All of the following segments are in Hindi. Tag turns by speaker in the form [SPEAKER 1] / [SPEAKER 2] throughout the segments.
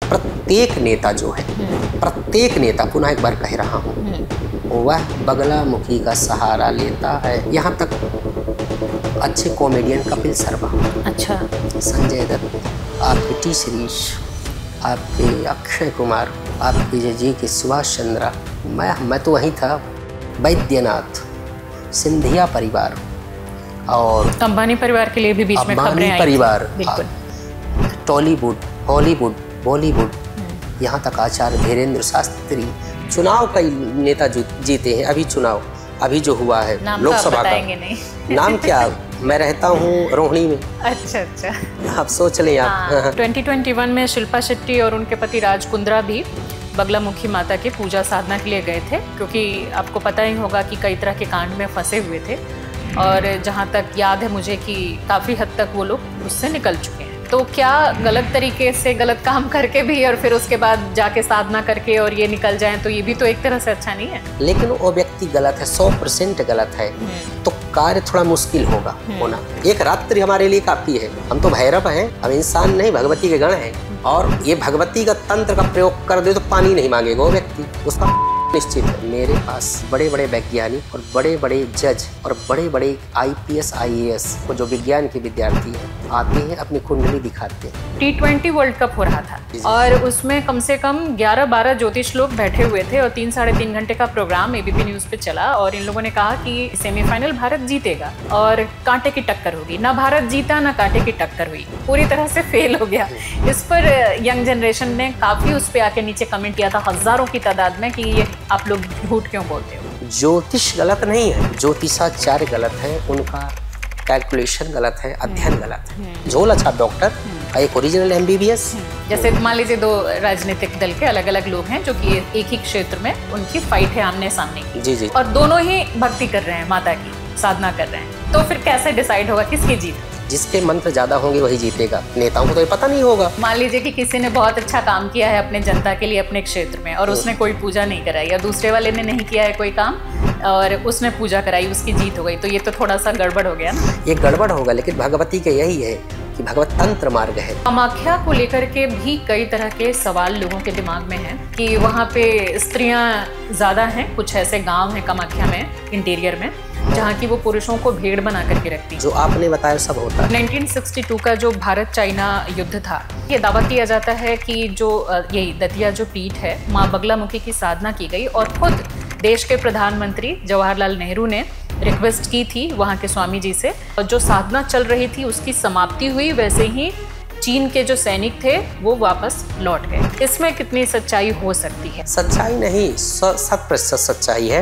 [SPEAKER 1] प्रत्येक नेता जो है, प्रत्येक नेता, पुनः एक बार कह रहा हूँ, वह बगलामुखी का सहारा लेता है। यहाँ तक अच्छे कॉमेडियन कपिल शर्मा, अच्छा, संजय दत्त, आपके टी सीरीज, आपके अक्षय कुमार, आपके जी के सुभाष चंद्रा, मैं तो वहीं था, बैद्यनाथ, सिंधिया परिवार और
[SPEAKER 2] अंबानी परिवार के लिए भी बीच में खबरें आई
[SPEAKER 1] परिवार, टॉलीवुड, हॉलीवुड, बॉलीवुड, यहाँ तक आचार्य धीरेन्द्र शास्त्री। चुनाव कई नेता जीते हैं। अभी चुनाव अभी जो हुआ है लोकसभा का, नहीं। नाम क्या? मैं रहता हूँ रोहिणी में।
[SPEAKER 2] अच्छा,
[SPEAKER 1] आप सोच लें आप।
[SPEAKER 2] 2021 में शिल्पा शेट्टी और उनके पति राज कुंद्रा भी बगलामुखी माता की पूजा साधना के लिए गए थे, क्योंकि आपको पता ही होगा कि कई तरह के कांड में फंसे हुए थे और जहाँ तक याद है मुझे कि काफ़ी हद तक वो लोग उससे निकल चुके हैं। तो क्या गलत तरीके से गलत काम करके भी और फिर उसके बाद जाके साधना करके और ये निकल जाएं, तो ये भी तो एक तरह से अच्छा नहीं है।
[SPEAKER 1] लेकिन वो व्यक्ति गलत है, 100% गलत है, तो कार्य थोड़ा मुश्किल होगा होना। एक रात्रि हमारे लिए काफी है। हम तो भैरव हैं, हम इंसान नहीं, भगवती के गण हैं। और ये भगवती का तंत्र का प्रयोग कर दे तो पानी नहीं मांगेगा वो व्यक्ति, उसका निश्चित है। मेरे पास बड़े बड़े वैज्ञानिक और बड़े बड़े जज और बड़े बड़े IPS IAS को जो विज्ञान के विद्यार्थी हैं आते हैं, अपनी कुंडली दिखाते हैं।
[SPEAKER 2] T20 वर्ल्ड कप हो रहा था और उसमें कम से कम 11-12 ज्योतिष लोग बैठे हुए थे और 3-3.5 घंटे का प्रोग्राम ABP न्यूज पे चला और इन लोगों ने कहा कि सेमीफाइनल भारत जीतेगा और कांटे की टक्कर होगी। ना भारत जीता ना कांटे की टक्कर हुई, पूरी तरह से फेल हो गया। इस पर यंग जनरेशन ने काफी उस पे आके नीचे कमेंट किया था हजारों की तादाद में कि ये आप लोग झूठ क्यों बोलते हो।
[SPEAKER 1] ज्योतिष गलत नहीं है, ज्योतिषाचार्य गलत है, उनका कैलकुलेशन गलत है, अध्ययन गलत है। झोल अच्छा डॉक्टर, एक ओरिजिनल MBBS।
[SPEAKER 2] जैसे मान लीजिए 2 राजनीतिक दल के अलग अलग लोग हैं जो कि एक ही क्षेत्र में उनकी फाइट है आमने सामने की,
[SPEAKER 1] जी,
[SPEAKER 2] और दोनों ही भक्ति कर रहे हैं, माता की साधना कर रहे हैं, तो फिर कैसे डिसाइड होगा किसकी जीत?
[SPEAKER 1] जिसके मंत्र ज्यादा होंगे वही जीतेगा। नेताओं को तो ये पता नहीं होगा।
[SPEAKER 2] मान लीजिए कि किसी ने बहुत अच्छा काम किया है अपने जनता के लिए अपने क्षेत्र में और उसने कोई पूजा नहीं कराई, या दूसरे वाले ने नहीं किया है कोई काम और उसने पूजा कराई, उसकी जीत हो गई, तो ये तो थोड़ा सा गड़बड़ हो गया ना।
[SPEAKER 1] ये गड़बड़ होगा, लेकिन भगवती का यही है कि भगवत तंत्र मार्ग है।
[SPEAKER 2] कामाख्या को लेकर के भी कई तरह के सवाल लोगों के दिमाग में हैं कि वहाँ पे स्त्रियां ज्यादा हैं, कुछ ऐसे गांव हैं कामाख्या में इंटीरियर में जहाँ की वो पुरुषों को भेड़ बना करके रखती है।
[SPEAKER 1] जो आपने बताया सब होता है।
[SPEAKER 2] 1962 का जो भारत चाइना युद्ध था, ये दावा किया जाता है कि जो यही दतिया जो पीठ है, माँ बगलामुखी की साधना की गई और खुद देश के प्रधानमंत्री जवाहरलाल नेहरू ने रिक्वेस्ट की थी वहाँ के स्वामी जी से, और जो साधना चल रही थी उसकी समाप्ति हुई, वैसे ही चीन के जो सैनिक थे वो वापस लौट गए। इसमें कितनी सच्चाई हो सकती है?
[SPEAKER 1] सच्चाई नहीं, 100% सच्चाई है।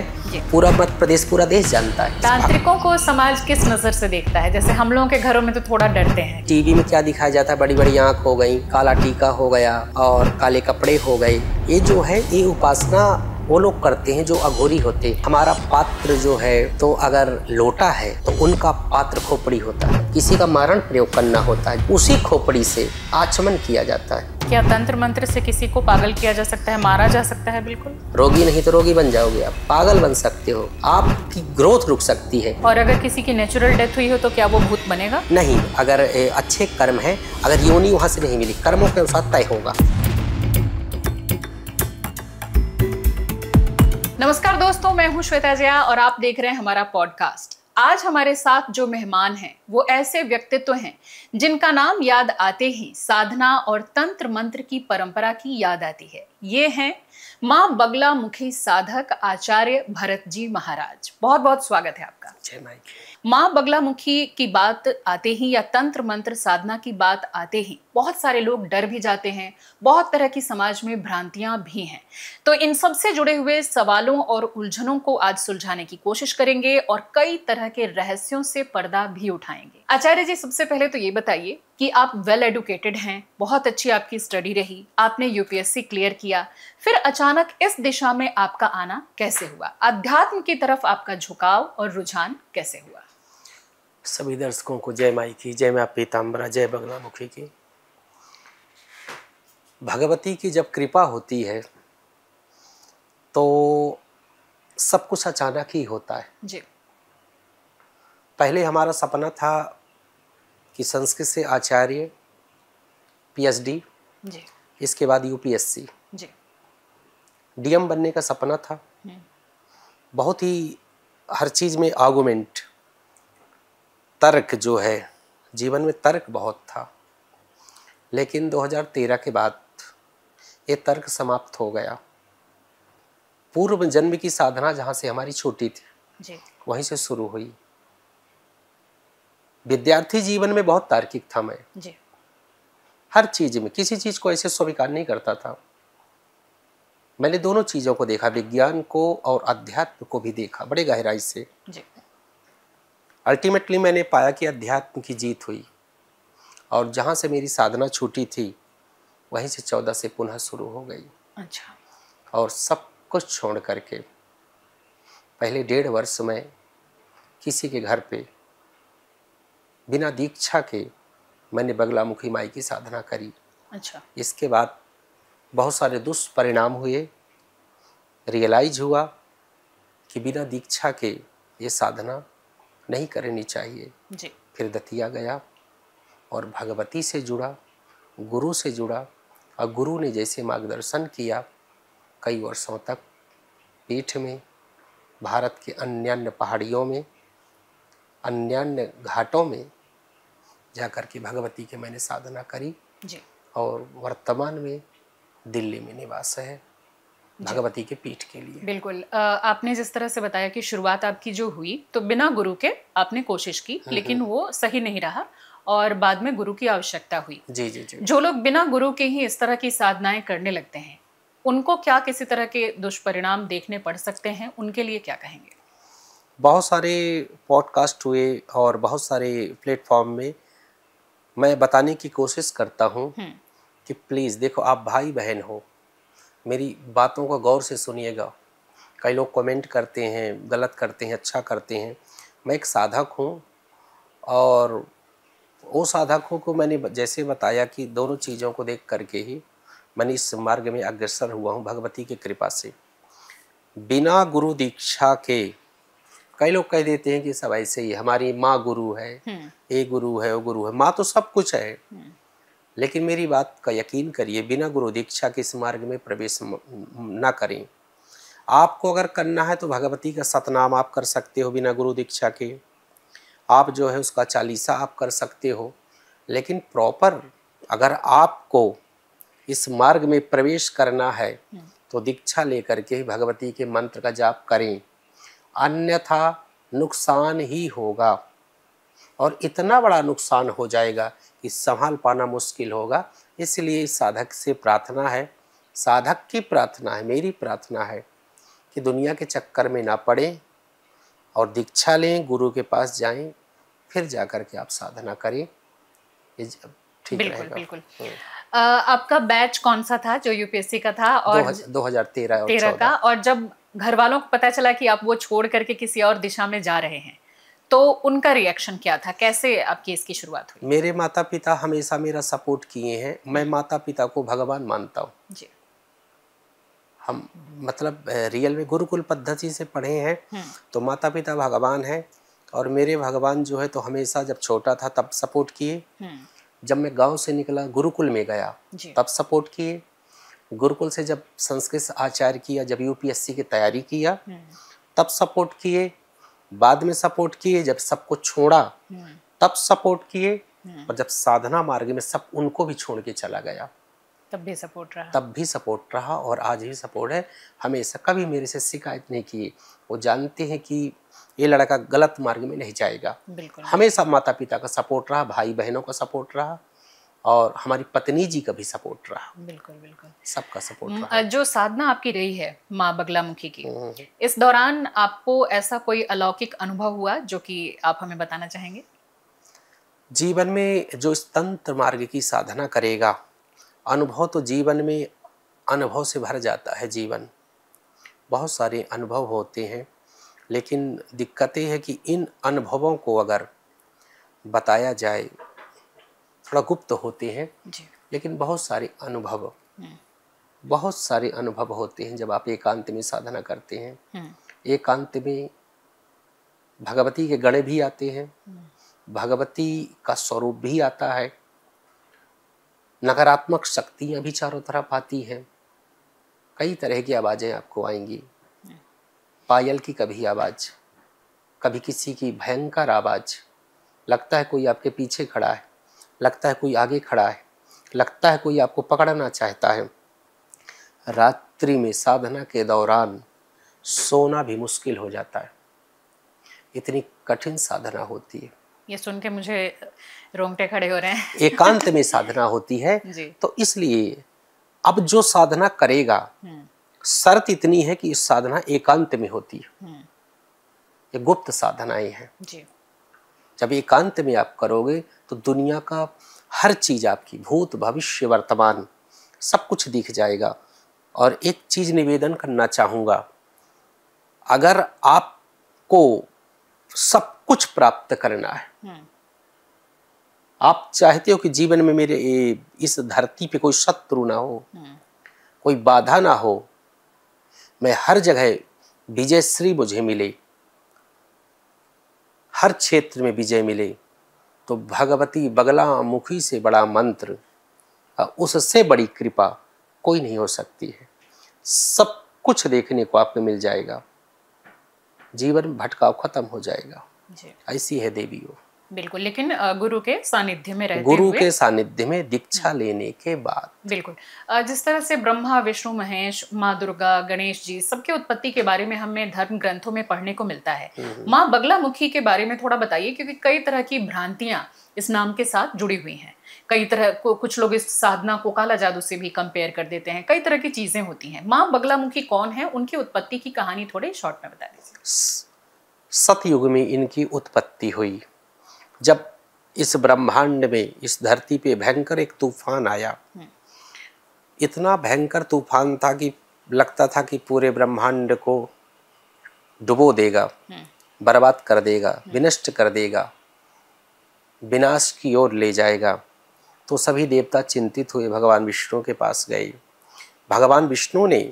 [SPEAKER 1] पूरा मध्य प्रदेश, पूरा देश जानता है।
[SPEAKER 2] तांत्रिकों को समाज किस नजर से देखता है? जैसे हम लोगों के घरों में तो थोड़ा डरते हैं।
[SPEAKER 1] टीवी में क्या दिखाया जाता है, बड़ी बड़ी आंख हो गई, काला टीका हो गया और काले कपड़े हो गए। ये जो है ये उपासना वो लोग करते हैं जो अघोरी होते हैं। हमारा पात्र जो है, तो अगर लोटा है तो उनका पात्र खोपड़ी होता है, किसी का मारण प्रयोग करना होता है, उसी खोपड़ी से आचमन किया जाता है।
[SPEAKER 2] क्या तंत्र मंत्र से किसी को पागल किया जा सकता है, मारा जा सकता है? बिल्कुल।
[SPEAKER 1] रोगी नहीं तो रोगी बन जाओगे आप, पागल बन सकते हो, आपकी ग्रोथ रुक सकती है।
[SPEAKER 2] और अगर किसी की नेचुरल डेथ हुई हो तो क्या वो भूत बनेगा?
[SPEAKER 1] नहीं, अगर अच्छे कर्म है, अगर योनि वहाँ से नहीं मिली, कर्मों के अनुसार तय होगा।
[SPEAKER 2] नमस्कार दोस्तों, मैं हूं श्वेता जया और आप देख रहे हैं हमारा पॉडकास्ट। आज हमारे साथ जो मेहमान हैं वो ऐसे व्यक्तित्व हैं जिनका नाम याद आते ही साधना और तंत्र मंत्र की परंपरा की याद आती है। ये हैं माँ बगलामुखी साधक आचार्य भरत जी महाराज। बहुत बहुत स्वागत है आपका।
[SPEAKER 1] जय माई।
[SPEAKER 2] माँ बगलामुखी की बात आते ही या तंत्र मंत्र साधना की बात आते ही बहुत सारे लोग डर भी जाते हैं, बहुत तरह की समाज में भ्रांतियां भी हैं। तो इन सब से जुड़े हुए सवालों और उलझनों को आज सुलझाने की कोशिश करेंगे और कई तरह के रहस्यों से पर्दा भी उठाएंगे। आचार्य जी, सबसे पहले तो ये बताइए कि आप वेल एडुकेटेड हैं, बहुत अच्छी आपकी स्टडी रही, आपने UPSC क्लियर किया, फिर अचानक इस दिशा में आपका आना कैसे हुआ? अध्यात्म की तरफ आपका झुकाव और रुझान कैसे हुआ?
[SPEAKER 1] सभी दर्शकों को जय माई की, जय माँ पीताम्बरा, जय बगलामुखी की। भगवती की जब कृपा होती है तो सब कुछ अचानक ही होता है
[SPEAKER 2] जी।
[SPEAKER 1] पहले हमारा सपना था कि संस्कृत से आचार्य, PhD,
[SPEAKER 2] जी,
[SPEAKER 1] इसके बाद यूपीएससी,
[SPEAKER 2] जी।
[SPEAKER 1] डीएम बनने का सपना था। बहुत ही हर चीज़ में आर्गुमेंट, तर्क जो है, जीवन में तर्क बहुत था। लेकिन 2013 के बाद ये तर्क समाप्त हो गया। पूर्व जन्म की साधना जहाँ से हमारी छोटी थी
[SPEAKER 2] जी।
[SPEAKER 1] वहीं से शुरू हुई। विद्यार्थी जीवन में बहुत तार्किक था मैं,
[SPEAKER 2] जी।
[SPEAKER 1] हर चीज में किसी चीज को ऐसे स्वीकार नहीं करता था। मैंने दोनों चीजों को देखा, विज्ञान को और अध्यात्म को भी देखा बड़े गहराई से।
[SPEAKER 2] जी।
[SPEAKER 1] अल्टीमेटली मैंने पाया कि अध्यात्म की जीत हुई, और जहाँ से मेरी साधना छूटी थी वहीं से 14 से पुनः शुरू हो गई।
[SPEAKER 2] अच्छा।
[SPEAKER 1] और सब कुछ छोड़ करके पहले 1.5 वर्ष में किसी के घर पे बिना दीक्षा के मैंने बगलामुखी माई की साधना करी।
[SPEAKER 2] अच्छा।
[SPEAKER 1] इसके बाद बहुत सारे दुष्परिणाम हुए। रियलाइज हुआ कि बिना दीक्षा के ये साधना नहीं करनी चाहिए।
[SPEAKER 2] जी।
[SPEAKER 1] फिर दतिया गया और भगवती से जुड़ा, गुरु से जुड़ा, और गुरु ने जैसे मार्गदर्शन किया कई वर्षों तक पीठ में, भारत के अन्य पहाड़ियों में, अन्य घाटों में जाकर के भगवती के मैंने साधना करी।
[SPEAKER 2] जी।
[SPEAKER 1] और वर्तमान में दिल्ली में निवास है भगवती के पीठ के लिए।
[SPEAKER 2] बिल्कुल। आपने जिस तरह से बताया कि शुरुआत आपकी जो हुई तो बिना गुरु के आपने कोशिश की, लेकिन वो सही नहीं रहा और बाद में गुरु की आवश्यकता हुई।
[SPEAKER 1] जी जी जी।
[SPEAKER 2] जो लोग बिना गुरु के ही इस तरह की साधनाएं करने लगते हैं, उनको क्या किसी तरह के दुष्परिणाम देखने पड़ सकते हैं? उनके लिए क्या कहेंगे?
[SPEAKER 1] बहुत सारे पॉडकास्ट हुए और बहुत सारे प्लेटफॉर्म में मैं बताने की कोशिश करता हूँ कि प्लीज़ देखो, आप भाई बहन हो, मेरी बातों को गौर से सुनिएगा। कई लोग कमेंट करते हैं, गलत करते हैं, अच्छा करते हैं। मैं एक साधक हूँ, और वो साधकों को मैंने जैसे बताया कि दोनों चीज़ों को देख करके ही मैंने इस मार्ग में अग्रसर हुआ हूँ भगवती की कृपा से। बिना गुरु दीक्षा के कई लोग कह देते हैं कि सब ऐसे ही, हमारी माँ गुरु है, ये गुरु है, वो गुरु है। माँ तो सब कुछ है, लेकिन मेरी बात का यकीन करिए, बिना गुरु दीक्षा के इस मार्ग में प्रवेश ना करें। आपको अगर करना है तो भगवती का सतनाम आप कर सकते हो बिना गुरु दीक्षा के, आप जो है उसका चालीसा आप कर सकते हो। लेकिन प्रॉपर अगर आपको इस मार्ग में प्रवेश करना है तो दीक्षा लेकर के ही भगवती के मंत्र का जाप करें, अन्यथा नुकसान ही होगा, और इतना बड़ा नुकसान हो जाएगा कि संभाल पाना मुश्किल होगा। इसलिए साधक से प्रार्थना है, साधक की प्रार्थना है, मेरी प्रार्थना है कि दुनिया के चक्कर में ना पड़ें और दीक्षा लें, गुरु के पास जाएं, फिर जाकर के आप साधना करें, ये ठीक रहेगा।
[SPEAKER 2] बिल्कुल। आपका बैच कौन सा था जो यूपीएससी का था? और
[SPEAKER 1] 2013 और
[SPEAKER 2] 13 का। और जब घर वालों को पता चला कि आप वो छोड़ करके किसी और दिशा में जा रहे हैं, तो उनका रिएक्शन क्या था? कैसे आपकी इसकी शुरुआत हुई?
[SPEAKER 1] मेरे माता पिता हमेशा मेरा सपोर्ट किए हैं। मैं माता पिता को भगवान मानता हूँ
[SPEAKER 2] जी।
[SPEAKER 1] हम मतलब रियल में गुरुकुल पद्धति से पढ़े हैं, तो माता पिता भगवान हैं। और मेरे भगवान जो है तो हमेशा जब छोटा था तब सपोर्ट किए, जब मैं गांव से निकला गुरुकुल में गया तब सपोर्ट किए, गुरुकुल से जब संस्कृत आचार्य किया, जब यूपीएससी की तैयारी किया तब सपोर्ट किए, बाद में सपोर्ट किए, जब सबको छोड़ा तब सपोर्ट किए, और जब साधना मार्ग में सब उनको भी छोड़ के चला गया
[SPEAKER 2] तब भी सपोर्ट रहा।
[SPEAKER 1] तब भी सपोर्ट रहा, और आज भी सपोर्ट है। हमेशा कभी मेरे से शिकायत नहीं की। वो जानते हैं कि ये लड़का गलत मार्ग में नहीं जाएगा। हमेशा माता पिता का सपोर्ट रहा, भाई बहनों का सपोर्ट रहा, और हमारी पत्नी जी का भी सपोर्ट रहा।
[SPEAKER 2] बिल्कुल
[SPEAKER 1] सबका सपोर्ट रहा।
[SPEAKER 2] जो साधना आपकी रही है माँ बगलामुखी की, इस दौरान आपको ऐसा कोई अलौकिक अनुभव हुआ जो कि आप हमें बताना चाहेंगे?
[SPEAKER 1] जीवन में जो इस तंत्र मार्ग की साधना करेगा, अनुभव तो जीवन में अनुभव से भर जाता है। जीवन बहुत सारे अनुभव होते हैं, लेकिन दिक्कत ये है कि इन अनुभवों को अगर बताया जाए थोड़ा गुप्त होते हैं
[SPEAKER 2] जी।
[SPEAKER 1] लेकिन बहुत सारे अनुभव होते हैं जब आप एकांत में साधना करते हैं। एकांत में भगवती के गण भी आते हैं, भगवती का स्वरूप भी आता है, नकारात्मक शक्तियां भी चारों तरफ आती हैं। कई तरह की आवाजें आपको आएंगी। पायल की कभी आवाज, कभी किसी की भयंकर आवाज, लगता है कोई आपके पीछे खड़ा है, लगता है कोई आगे खड़ा है, लगता है कोई आपको पकड़ना चाहता है। रात्रि में साधना के दौरान सोना भी मुश्किल हो जाता है, इतनी कठिन साधना होती है।
[SPEAKER 2] ये सुन के मुझे रोंगटे खड़े हो रहे हैं।
[SPEAKER 1] एकांत में साधना होती है। तो इसलिए अब जो साधना करेगा, शर्त इतनी है कि इस साधना एकांत में होती है। ये गुप्त साधनाएं हैं जी। जब एकांत में आप करोगे तो दुनिया का हर चीज आपकी, भूत भविष्य वर्तमान, सब कुछ दिख जाएगा। और एक चीज निवेदन करना चाहूंगा, अगर आपको सब कुछ प्राप्त करना है, आप चाहते हो कि जीवन में मेरे इस धरती पे कोई शत्रु ना हो, कोई बाधा ना हो, मैं हर जगह विजयश्री मुझे मिले, हर क्षेत्र में विजय मिले, तो भगवती बगला मुखी से बड़ा मंत्र, उससे बड़ी कृपा कोई नहीं हो सकती है। सब कुछ देखने को आपको मिल जाएगा, जीवन भटकाव खत्म हो जाएगा। ऐसी है देवी वो।
[SPEAKER 2] बिल्कुल, लेकिन गुरु के सानिध्य में रहते
[SPEAKER 1] गुरु
[SPEAKER 2] हुए,
[SPEAKER 1] के सानिध्य में दीक्षा लेने के बाद।
[SPEAKER 2] बिल्कुल, जिस तरह से ब्रह्मा विष्णु महेश, माँ दुर्गा, गणेश जी, सबके उत्पत्ति के बारे में हमें धर्म ग्रंथों में पढ़ने को मिलता है। माँ बगलामुखी के बारे में थोड़ा बताइए, क्योंकि कई तरह की भ्रांतियां इस नाम के साथ जुड़ी हुई हैं। कई तरह को, कुछ लोग इस साधना को काला जादू से भी कंपेयर कर देते हैं। कई तरह की चीजें होती हैं। माँ बगलामुखी कौन है, उनकी उत्पत्ति की कहानी थोड़े शॉर्ट में बता दीजिए।
[SPEAKER 1] सतयुग में इनकी उत्पत्ति हुई, जब इस ब्रह्मांड में, इस धरती पे भयंकर एक तूफान आया। इतना भयंकर तूफान था कि लगता था कि पूरे ब्रह्मांड को डुबो देगा, बर्बाद कर देगा, विनष्ट कर देगा, विनाश की ओर ले जाएगा। तो सभी देवता चिंतित हुए, भगवान विष्णु के पास गए। भगवान विष्णु ने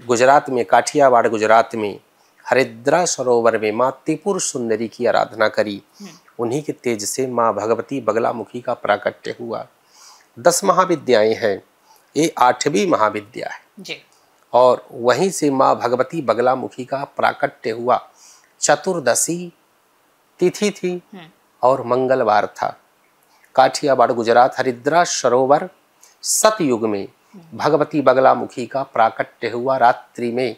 [SPEAKER 1] गुजरात में, काठियावाड़ गुजरात में, हरिद्रा सरोवर में माँ त्रिपुर सुंदरी की आराधना करी। उन्हीं के तेज से माँ भगवती बगलामुखी का प्राकट्य हुआ। 10 महाविद्याएं हैं, ये 8वीं महाविद्या है जी। और वहीं से माँ भगवती बगलामुखी का प्राकट्य हुआ। चतुर्दशी तिथि थी और मंगलवार था। काठियावाड़ गुजरात हरिद्रा सरोवर सतयुग में भगवती बगलामुखी का प्राकट्य हुआ रात्रि में।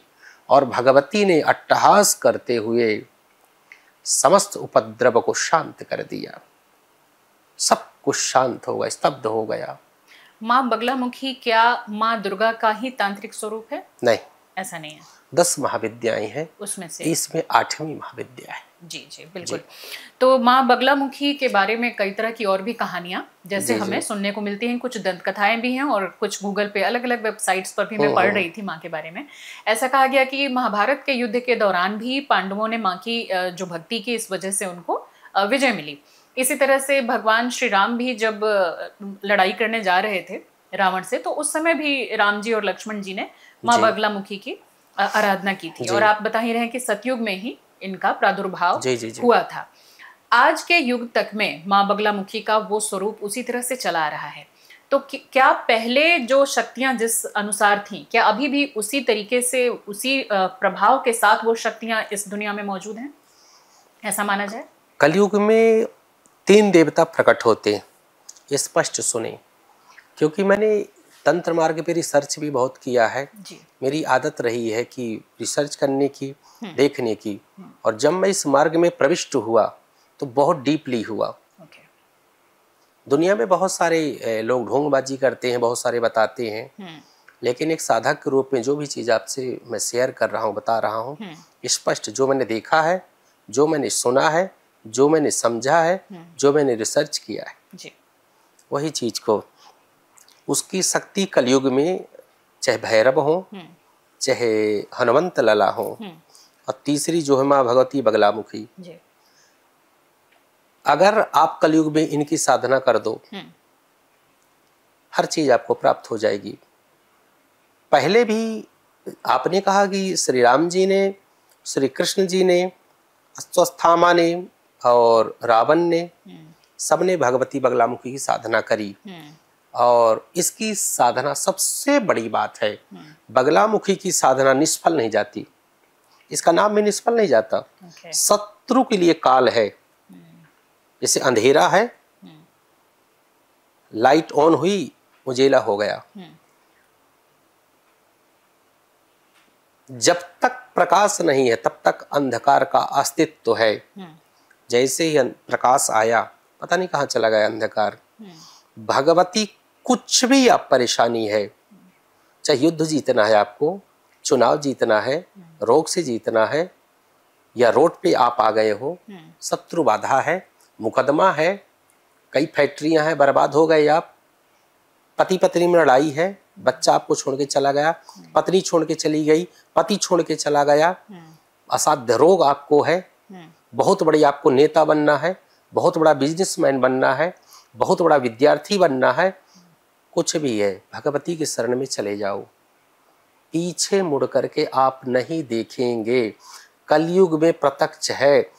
[SPEAKER 1] और भगवती ने अट्टहास करते हुए समस्त उपद्रव को शांत कर दिया। सब कुछ शांत हो गया, स्तब्ध हो गया।
[SPEAKER 2] माँ बगलामुखी क्या माँ दुर्गा का ही तांत्रिक स्वरूप है?
[SPEAKER 1] नहीं,
[SPEAKER 2] ऐसा नहीं है।
[SPEAKER 1] 10 महाविद्याएं हैं,
[SPEAKER 2] उसमें से
[SPEAKER 1] इसमें 8वीं महाविद्या है।
[SPEAKER 2] जी जी बिल्कुल। तो माँ बगलामुखी के बारे में कई तरह की और भी कहानियां जैसे हमें सुनने को मिलती हैं। कुछ दंत कथाएं भी हैं और कुछ गूगल पे अलग अलग वेबसाइट्स पर भी मैं पढ़ रही थी माँ के बारे में। ऐसा कहा गया कि महाभारत के युद्ध के दौरान भी पांडवों ने माँ की जो भक्ति की, इस वजह से उनको विजय मिली। इसी तरह से भगवान श्री राम भी जब लड़ाई करने जा रहे थे रावण से, तो उस समय भी राम जी और लक्ष्मण जी ने माँ बगलामुखी की आराधना की थी। और आप बता ही रहे हैं कि सतयुग में ही इनका प्रादुर्भाव हुआ था। आज के युग तक में माँ बगलामुखी का वो स्वरूप उसी तरह से चला आ रहा है। तो क्या पहले जो शक्तियां जिस अनुसार थीं, क्या अभी भी उसी तरीके से, उसी प्रभाव के साथ वो शक्तियां इस दुनिया में मौजूद हैं, ऐसा माना जाए?
[SPEAKER 1] कलयुग में 3 देवता प्रकट होते हैं, ये स्पष्ट सुने। क्योंकि मैंने तंत्र मार्ग पे रिसर्च भी बहुत किया है जी। मेरी आदत रही है कि रिसर्च करने की, देखने की। और जब मैं इस मार्ग में प्रविष्ट हुआ तो बहुत डीपली हुआ। दुनिया में बहुत सारे लोग ढोंगबाजी करते हैं, बहुत सारे बताते हैं, लेकिन एक साधक के रूप में जो भी चीज़ आपसे मैं शेयर कर रहा हूँ, बता रहा हूँ, स्पष्ट जो मैंने देखा है, जो मैंने सुना है, जो मैंने समझा है, जो मैंने रिसर्च किया है जी। वही चीज़ को, उसकी शक्ति कलयुग में चाहे भैरव हो, चाहे हनुमंत लला हो, और तीसरी जो है माँ भगवती बगलामुखी, अगर आप कलयुग में इनकी साधना कर दो, हर चीज आपको प्राप्त हो जाएगी। पहले भी आपने कहा कि श्री राम जी ने, श्री कृष्ण जी ने, अश्वत्थामा ने और रावण ने, सबने भगवती बगलामुखी की साधना करी। और इसकी साधना सबसे बड़ी बात है। बगलामुखी की साधना निष्फल नहीं जाती, इसका नाम भी निष्फल नहीं जाता। शत्रु के लिए काल है, जैसे अंधेरा है, लाइट ऑन हुई, उजेला हो गया। जब तक प्रकाश नहीं है तब तक अंधकार का अस्तित्व है। जैसे ही प्रकाश आया, पता नहीं कहाँ चला गया अंधकार। भगवती, कुछ भी आप परेशानी है, चाहे युद्ध जीतना है आपको, चुनाव जीतना है, रोग से जीतना है, या रोड पे आप आ गए हो, शत्रु बाधा है, मुकदमा है, कई फैक्ट्रियां हैं, बर्बाद हो गए आप, पति पत्नी में लड़ाई है, बच्चा आपको छोड़ के चला गया, पत्नी छोड़ के चली गई, पति छोड़ के चला गया, असाध्य रोग आपको है, बहुत बड़ी आपको नेता बनना है, बहुत बड़ा बिजनेसमैन बनना है, बहुत बड़ा विद्यार्थी बनना है, कुछ भी है, भगवती के शरण में चले जाओ। पीछे मुड़ करके आप नहीं देखेंगे। कलयुग में प्रत्यक्ष है।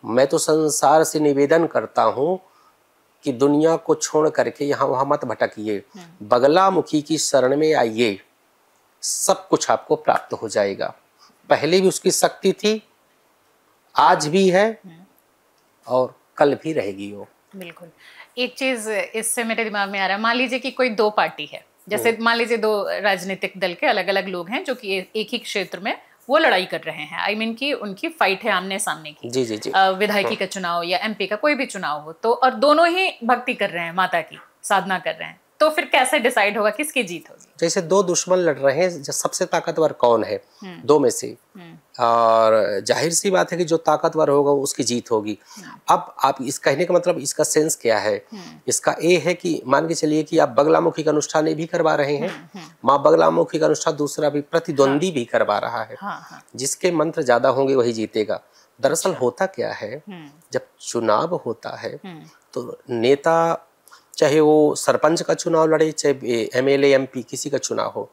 [SPEAKER 1] मैं तो संसार से निवेदन करता हूँ कि दुनिया को छोड़ करके यहाँ वहाँ मत भटकिए, बगलामुखी की शरण में आइए, सब कुछ आपको प्राप्त हो जाएगा। पहले भी उसकी शक्ति थी, आज भी है और कल भी रहेगी वो।
[SPEAKER 2] बिल्कुल। एक चीज इससे मेरे दिमाग में आ रहा है, मान लीजिए कि कोई दो पार्टी है, जैसे मान लीजिए दो राजनीतिक दल के अलग अलग लोग हैं जो कि एक ही क्षेत्र में वो लड़ाई कर रहे हैं, आई मीन कि उनकी फाइट है आमने सामने की।
[SPEAKER 1] जी जी जी।
[SPEAKER 2] विधायकी का चुनाव या एमपी का कोई भी चुनाव हो तो, और दोनों ही भक्ति कर रहे हैं, माता की साधना कर रहे हैं, तो फिर कैसे डिसाइड होगा किसकी जीत होगी?
[SPEAKER 1] जैसे दो दुश्मन लड़ रहे हैं, सबसे ताकतवर कौन है दो में से, और जाहिर सी बात है कि जो ताकतवर होगा उसकी जीत होगी। अब आप इस कहने का मतलब, इसका सेंस क्या है? इसका ये है कि मान के चलिए कि आप बगलामुखी का अनुष्ठान भी करवा रहे हैं, माँ बगलामुखी का अनुष्ठान दूसरा भी प्रतिद्वंदी भी करवा रहा है, जिसके मंत्र ज्यादा होंगे वही जीतेगा। दरअसल होता क्या है, जब चुनाव होता है तो नेता, चाहे वो सरपंच का चुनाव लड़े, चाहे एमएलए एमपी किसी का चुनाव हो,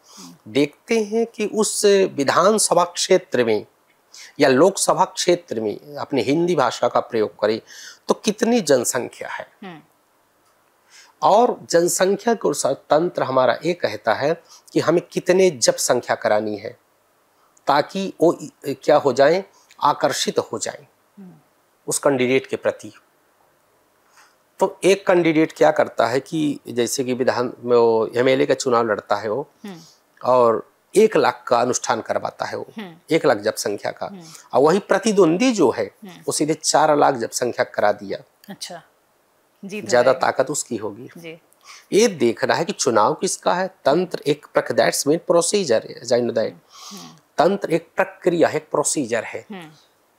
[SPEAKER 1] देखते हैं कि उस विधानसभा क्षेत्र में या लोकसभा क्षेत्र में अपनी हिंदी भाषा का प्रयोग करें तो कितनी जनसंख्या है। और जनसंख्या को तंत्र हमारा ये कहता है कि हमें कितने जप संख्या करानी है ताकि वो क्या हो जाए, आकर्षित हो जाए उस कैंडिडेट के प्रति। तो एक कैंडिडेट क्या करता है कि जैसे कि विधान में वो एमएलए का चुनाव लड़ता है वो, और 1 लाख का अनुष्ठान करवाता है वो, 1 लाख जप संख्या का, और वही प्रतिद्वंदी जो है वो सीधे 4 लाख जप संख्या करा दिया।
[SPEAKER 2] अच्छा,
[SPEAKER 1] ज्यादा ताकत उसकी होगी जी। ये देखना है कि चुनाव किसका है। तंत्र एक दैट्स मीन प्रोसीजर है, तंत्र एक प्रक्रिया है, प्रोसीजर है।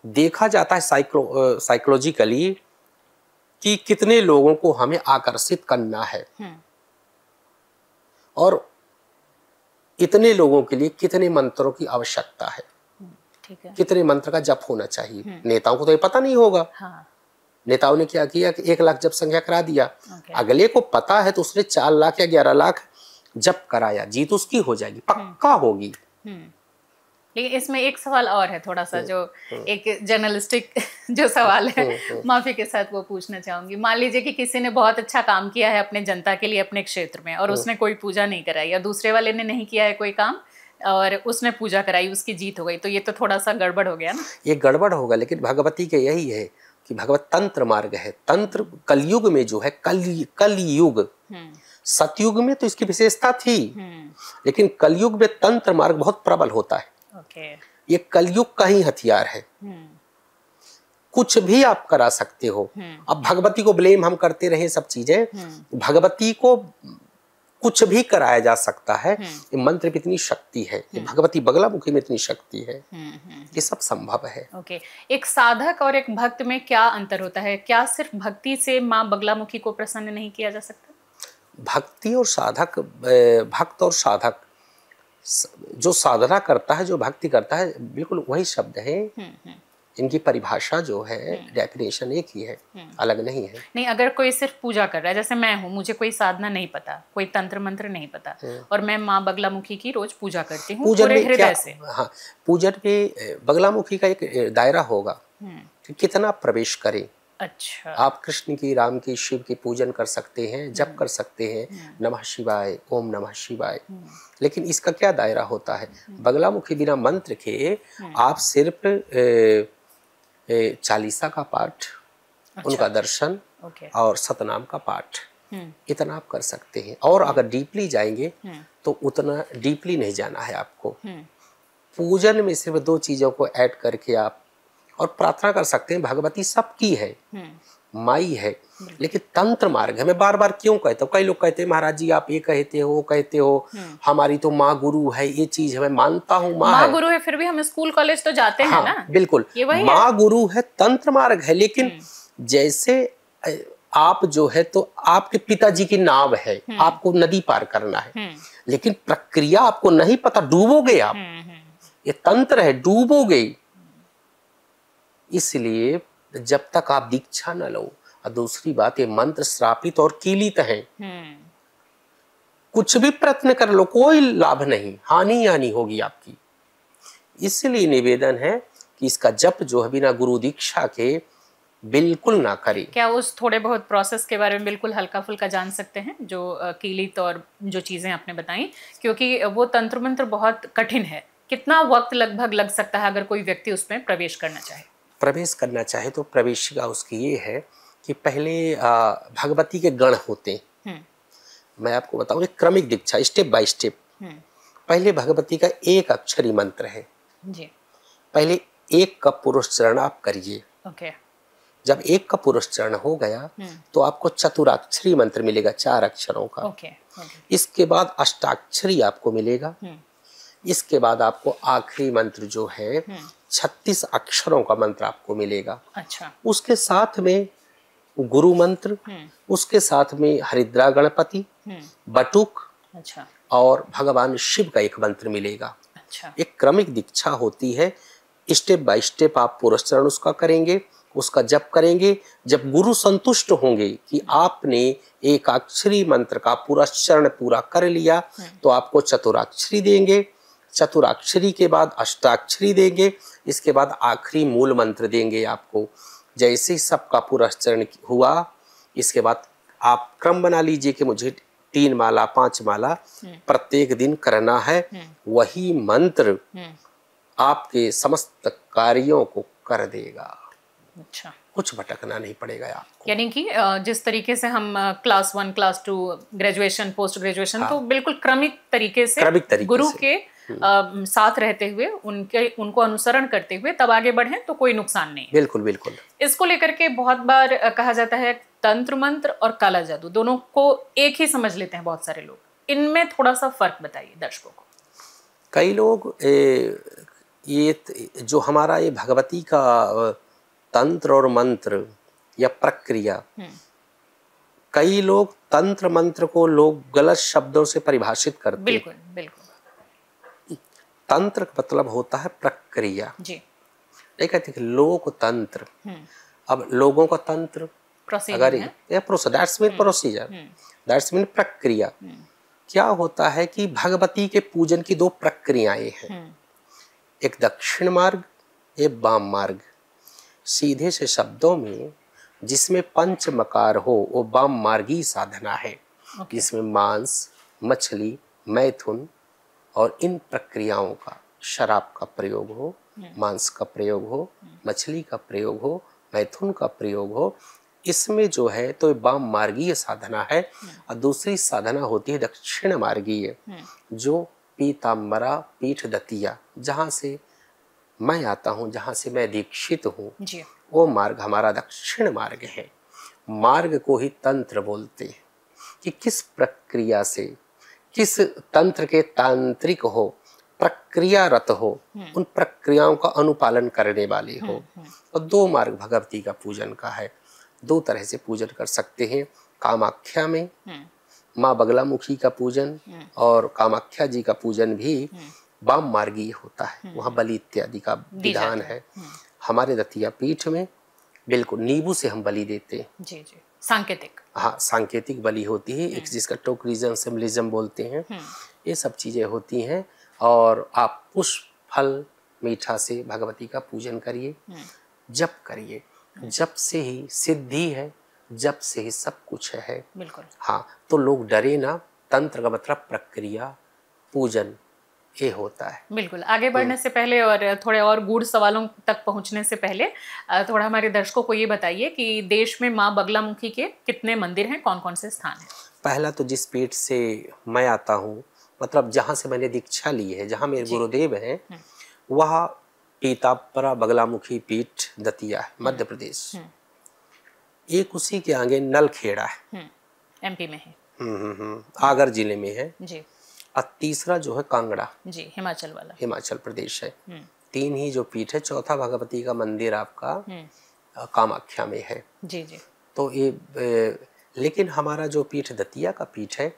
[SPEAKER 1] देखा जाता है साइकोलॉजिकली कि कितने लोगों को हमें आकर्षित करना है और इतने लोगों के लिए कितने मंत्रों की आवश्यकता है, ठीक है, कितने मंत्र का जप होना चाहिए। नेताओं को तो ये पता नहीं होगा। नेताओं ने क्या किया कि 1 लाख जप संख्या करा दिया, अगले को पता है तो उसने 4 लाख या 11 लाख जप कराया, जीत उसकी हो जाएगी, पक्का होगी।
[SPEAKER 2] लेकिन इसमें एक सवाल और है थोड़ा सा, जो एक जर्नलिस्टिक जो सवाल है, माफी के साथ वो पूछना चाहूंगी। मान लीजिए कि किसी ने बहुत अच्छा काम किया है अपने जनता के लिए अपने क्षेत्र में, और उसने कोई पूजा नहीं कराई, या दूसरे वाले ने नहीं किया है कोई काम और उसने पूजा कराई, उसकी जीत हो गई, तो ये तो थोड़ा सा गड़बड़ हो गया ना।
[SPEAKER 1] ये गड़बड़ होगा, लेकिन भगवती के यही है कि भगवत तंत्र मार्ग है। तंत्र कलयुग में जो है, कलयुग, सतयुग में तो इसकी विशेषता थी, लेकिन कलयुग में तंत्र मार्ग बहुत प्रबल होता है। ये कलयुग का ही हथियार है। कुछ भी आप करा सकते हो। अब भगवती को ब्लेम हम करते रहे सब चीजें, भगवती को कुछ भी कराया जा सकता है। ये मंत्र में इतनी शक्ति है, ये भगवती बगलामुखी में इतनी शक्ति है, ये सब संभव है।
[SPEAKER 2] ओके, एक साधक और एक भक्त में क्या अंतर होता है? क्या सिर्फ भक्ति से माँ बगलामुखी को प्रसन्न नहीं किया जा सकता?
[SPEAKER 1] भक्ति और साधक, भक्त और साधक, जो साधना करता है, जो भक्ति करता है, बिल्कुल वही शब्द है। इनकी परिभाषा जो है, डेफिनेशन एक ही है, अलग नहीं है।
[SPEAKER 2] नहीं, अगर कोई सिर्फ पूजा कर रहा है, जैसे मैं हूँ, मुझे कोई साधना नहीं पता, कोई तंत्र मंत्र नहीं पता, और मैं माँ बगलामुखी की रोज पूजा करती हूँ पूरे हृदय से।
[SPEAKER 1] हाँ, पूजन में बगलामुखी का एक दायरा होगा कि कितना प्रवेश करें,
[SPEAKER 2] अच्छा।
[SPEAKER 1] आप कृष्ण की, राम की, शिव की पूजन कर सकते हैं, जप कर सकते हैं, नमः शिवाय, ओम नमः शिवाय। लेकिन इसका क्या दायरा होता है? बगलामुखी बिना मंत्र के आप सिर्फ चालीसा का पाठ, उनका दर्शन और सतनाम का पाठ, इतना आप कर सकते हैं। और अगर डीपली जाएंगे तो उतना डीपली नहीं जाना है आपको। पूजन में सिर्फ 2 चीजों को ऐड करके आप और प्रार्थना कर सकते हैं। भगवती सबकी है, माई है, लेकिन तंत्र मार्ग है। मैं बार बार क्यों कहता हूँ, कई लोग कहते हैं महाराज जी आप ये कहते हो, वो कहते हो, हमारी तो माँ गुरु है, ये चीज है। मैं मानता हूँ माँ
[SPEAKER 2] गुरु है, फिर भी हम स्कूल कॉलेज तो जाते हैं ना।
[SPEAKER 1] बिल्कुल, माँ गुरु है, तंत्र मार्ग है। लेकिन जैसे आप जो है तो आपके पिताजी की नाव है, आपको नदी पार करना है, लेकिन प्रक्रिया आपको नहीं पता, डूबोगे आप। ये तंत्र है, डूबोगे। इसलिए जब तक आप दीक्षा न लो, और दूसरी बात ये मंत्र श्रापित और कीलित है, कुछ भी प्रयत्न कर लो कोई लाभ नहीं, हानि होगी आपकी। इसलिए निवेदन है कि इसका जप जो है बिना गुरु दीक्षा के बिल्कुल ना करें।
[SPEAKER 2] क्या उस थोड़े बहुत प्रोसेस के बारे में बिल्कुल हल्का फुल्का जान सकते हैं, जो कीलित और जो चीजें आपने बताई? क्योंकि वो तंत्र मंत्र बहुत कठिन है। कितना वक्त लगभग लग सकता है अगर कोई व्यक्ति उसमें प्रवेश करना चाहे?
[SPEAKER 1] प्रवेश करना चाहे तो प्रवेशिका उसकी ये है कि पहले भगवती के गण होते हैं। मैं आपको बताऊं, एक क्रमिक दीक्षा, स्टेप बाय स्टेप। पहले भगवती का 1 अक्षरी मंत्र है
[SPEAKER 2] जी।
[SPEAKER 1] पहले 1 का पुरुष चरण आप करिए।
[SPEAKER 2] ओके।
[SPEAKER 1] जब 1 का पुरुष चरण हो गया तो आपको चतुराक्षरी मंत्र मिलेगा, 4 अक्षरों का।
[SPEAKER 2] ओके।
[SPEAKER 1] इसके बाद अष्टाक्षरी आपको मिलेगा। इसके बाद आपको आखिरी मंत्र जो है 36 अक्षरों का मंत्र आपको मिलेगा।
[SPEAKER 2] अच्छा।
[SPEAKER 1] उसके साथ में गुरु मंत्र, उसके साथ में हरिद्रा गणपति, बटुक,
[SPEAKER 2] अच्छा,
[SPEAKER 1] और भगवान शिव का एक मंत्र मिलेगा।
[SPEAKER 2] अच्छा।
[SPEAKER 1] एक क्रमिक दीक्षा होती है। स्टेप बाय स्टेप आप पुरस्चरण उसका करेंगे, उसका जप करेंगे। जब गुरु संतुष्ट होंगे कि आपने एकाक्षरी मंत्र का पुरस्चरण पूरा कर लिया तो आपको चतुराक्षरी देंगे। चतुराक्षरी के बाद अष्टाक्षरी देंगे। इसके बाद आखिरी मूल मंत्र देंगे आपको। जैसे ही सबका पुरस्चरण हुआ, इसके बाद आप क्रम बना लीजिए कि मुझे 3 माला 5 माला प्रत्येक दिन करना है। वही मंत्र आपके समस्त कार्यों को कर देगा।
[SPEAKER 2] अच्छा,
[SPEAKER 1] कुछ भटकना नहीं पड़ेगा आपको।
[SPEAKER 2] यानी कि जिस तरीके से हम class 1, class 2, graduation, post graduation, तो बिल्कुल क्रमिक तरीके से गुरु के साथ रहते हुए उनको अनुसरण करते हुए तब आगे बढ़े तो कोई नुकसान नहीं है।
[SPEAKER 1] बिल्कुल बिल्कुल।
[SPEAKER 2] इसको लेकर के बहुत बार कहा जाता है तंत्र मंत्र और काला जादू दोनों को एक ही समझ लेते हैं बहुत सारे लोग। इनमें थोड़ा सा फर्क बताइए दर्शकों को।
[SPEAKER 1] कई लोग ये जो हमारा ये भगवती का तंत्र और मंत्र या प्रक्रिया, कई लोग तंत्र मंत्र को लोग गलत शब्दों से परिभाषित करते हैं।
[SPEAKER 2] बिल्कुल बिल्कुल।
[SPEAKER 1] तंत्र का मतलब होता है प्रक्रिया
[SPEAKER 2] जी।
[SPEAKER 1] नहीं कहते कि लोकतंत्र। अब लोगों का तंत्र अगर ये प्रोसीजर, दैट्स मीन प्रक्रिया। क्या होता है कि भगवती के पूजन की 2 प्रक्रियाएं हैं, एक दक्षिण मार्ग, एक वाम मार्ग। सीधे से शब्दों में जिसमें पंच मकार हो वो वाम मार्गी साधना है। जिसमें मांस, मछली, मैथुन और इन प्रक्रियाओं का, शराब का प्रयोग हो, मांस का प्रयोग हो, मछली का प्रयोग हो, मैथुन का प्रयोग हो, इसमें जो है तो वाम मार्गीय साधना है। और दूसरी साधना होती है दक्षिण मार्गीय, जो पीताम्बरा पीठ दतिया, जहाँ से मैं आता हूँ, जहाँ से मैं दीक्षित हूँ, वो मार्ग हमारा दक्षिण मार्ग है। मार्ग को ही तंत्र बोलते हैं कि किस प्रक्रिया से, किस तंत्र के तांत्रिक हो, प्रक्रियारत हो, उन प्रक्रियाओं का अनुपालन करने वाले हो। और 2 मार्ग भगवती का पूजन का है। 2 तरह से पूजन कर सकते हैं। कामाख्या में माँ बगलामुखी का पूजन और कामाख्या जी का पूजन भी वाम मार्गीय होता है। वहाँ बलि इत्यादि का विधान है। हमारे दतिया पीठ में बिल्कुल नींबू से हम बलि देते हैं।
[SPEAKER 2] जी जी, सांकेतिक।
[SPEAKER 1] हाँ, सांकेतिक बलि होती है। एक जिसका टोकरिज्म, सिम्बलिज्म बोलते हैं, ये सब चीजें होती हैं। और आप पुष्प, फल, मीठा से भगवती का पूजन करिए, जप करिए। जब से ही सिद्धि है, जब से ही सब कुछ है।
[SPEAKER 2] बिल्कुल।
[SPEAKER 1] हाँ, तो लोग डरे ना। तंत्र का मतलब प्रक्रिया, पूजन, ये होता है।
[SPEAKER 2] बिल्कुल। आगे बढ़ने से पहले और थोड़े और गूढ़ सवालों तक पहुंचने से पहले थोड़ा हमारे दर्शकों को ये बताइए कि देश में माँ बगलामुखी के कितने मंदिर हैं, कौन कौन से स्थान हैं?
[SPEAKER 1] पहला तो जिस पीठ से मैं आता हूँ, मतलब जहाँ से मैंने दीक्षा ली है, जहाँ मेरे गुरुदेव हैं, वह पीताम्बरा बगलामुखी पीठ दतिया है, मध्य प्रदेश। एक उसी के आगे नलखेड़ा है,
[SPEAKER 2] एमपी में है।
[SPEAKER 1] आगर जिले में है
[SPEAKER 2] जी।
[SPEAKER 1] और तीसरा जो है कांगड़ा,
[SPEAKER 2] जी, हिमाचल वाला,
[SPEAKER 1] हिमाचल प्रदेश है। तीन ही जो पीठ है। चौथा भगवती का मंदिर आपका कामाख्या में है।
[SPEAKER 2] जी जी।
[SPEAKER 1] तो ये लेकिन हमारा जो पीठ दतिया का पीठ है,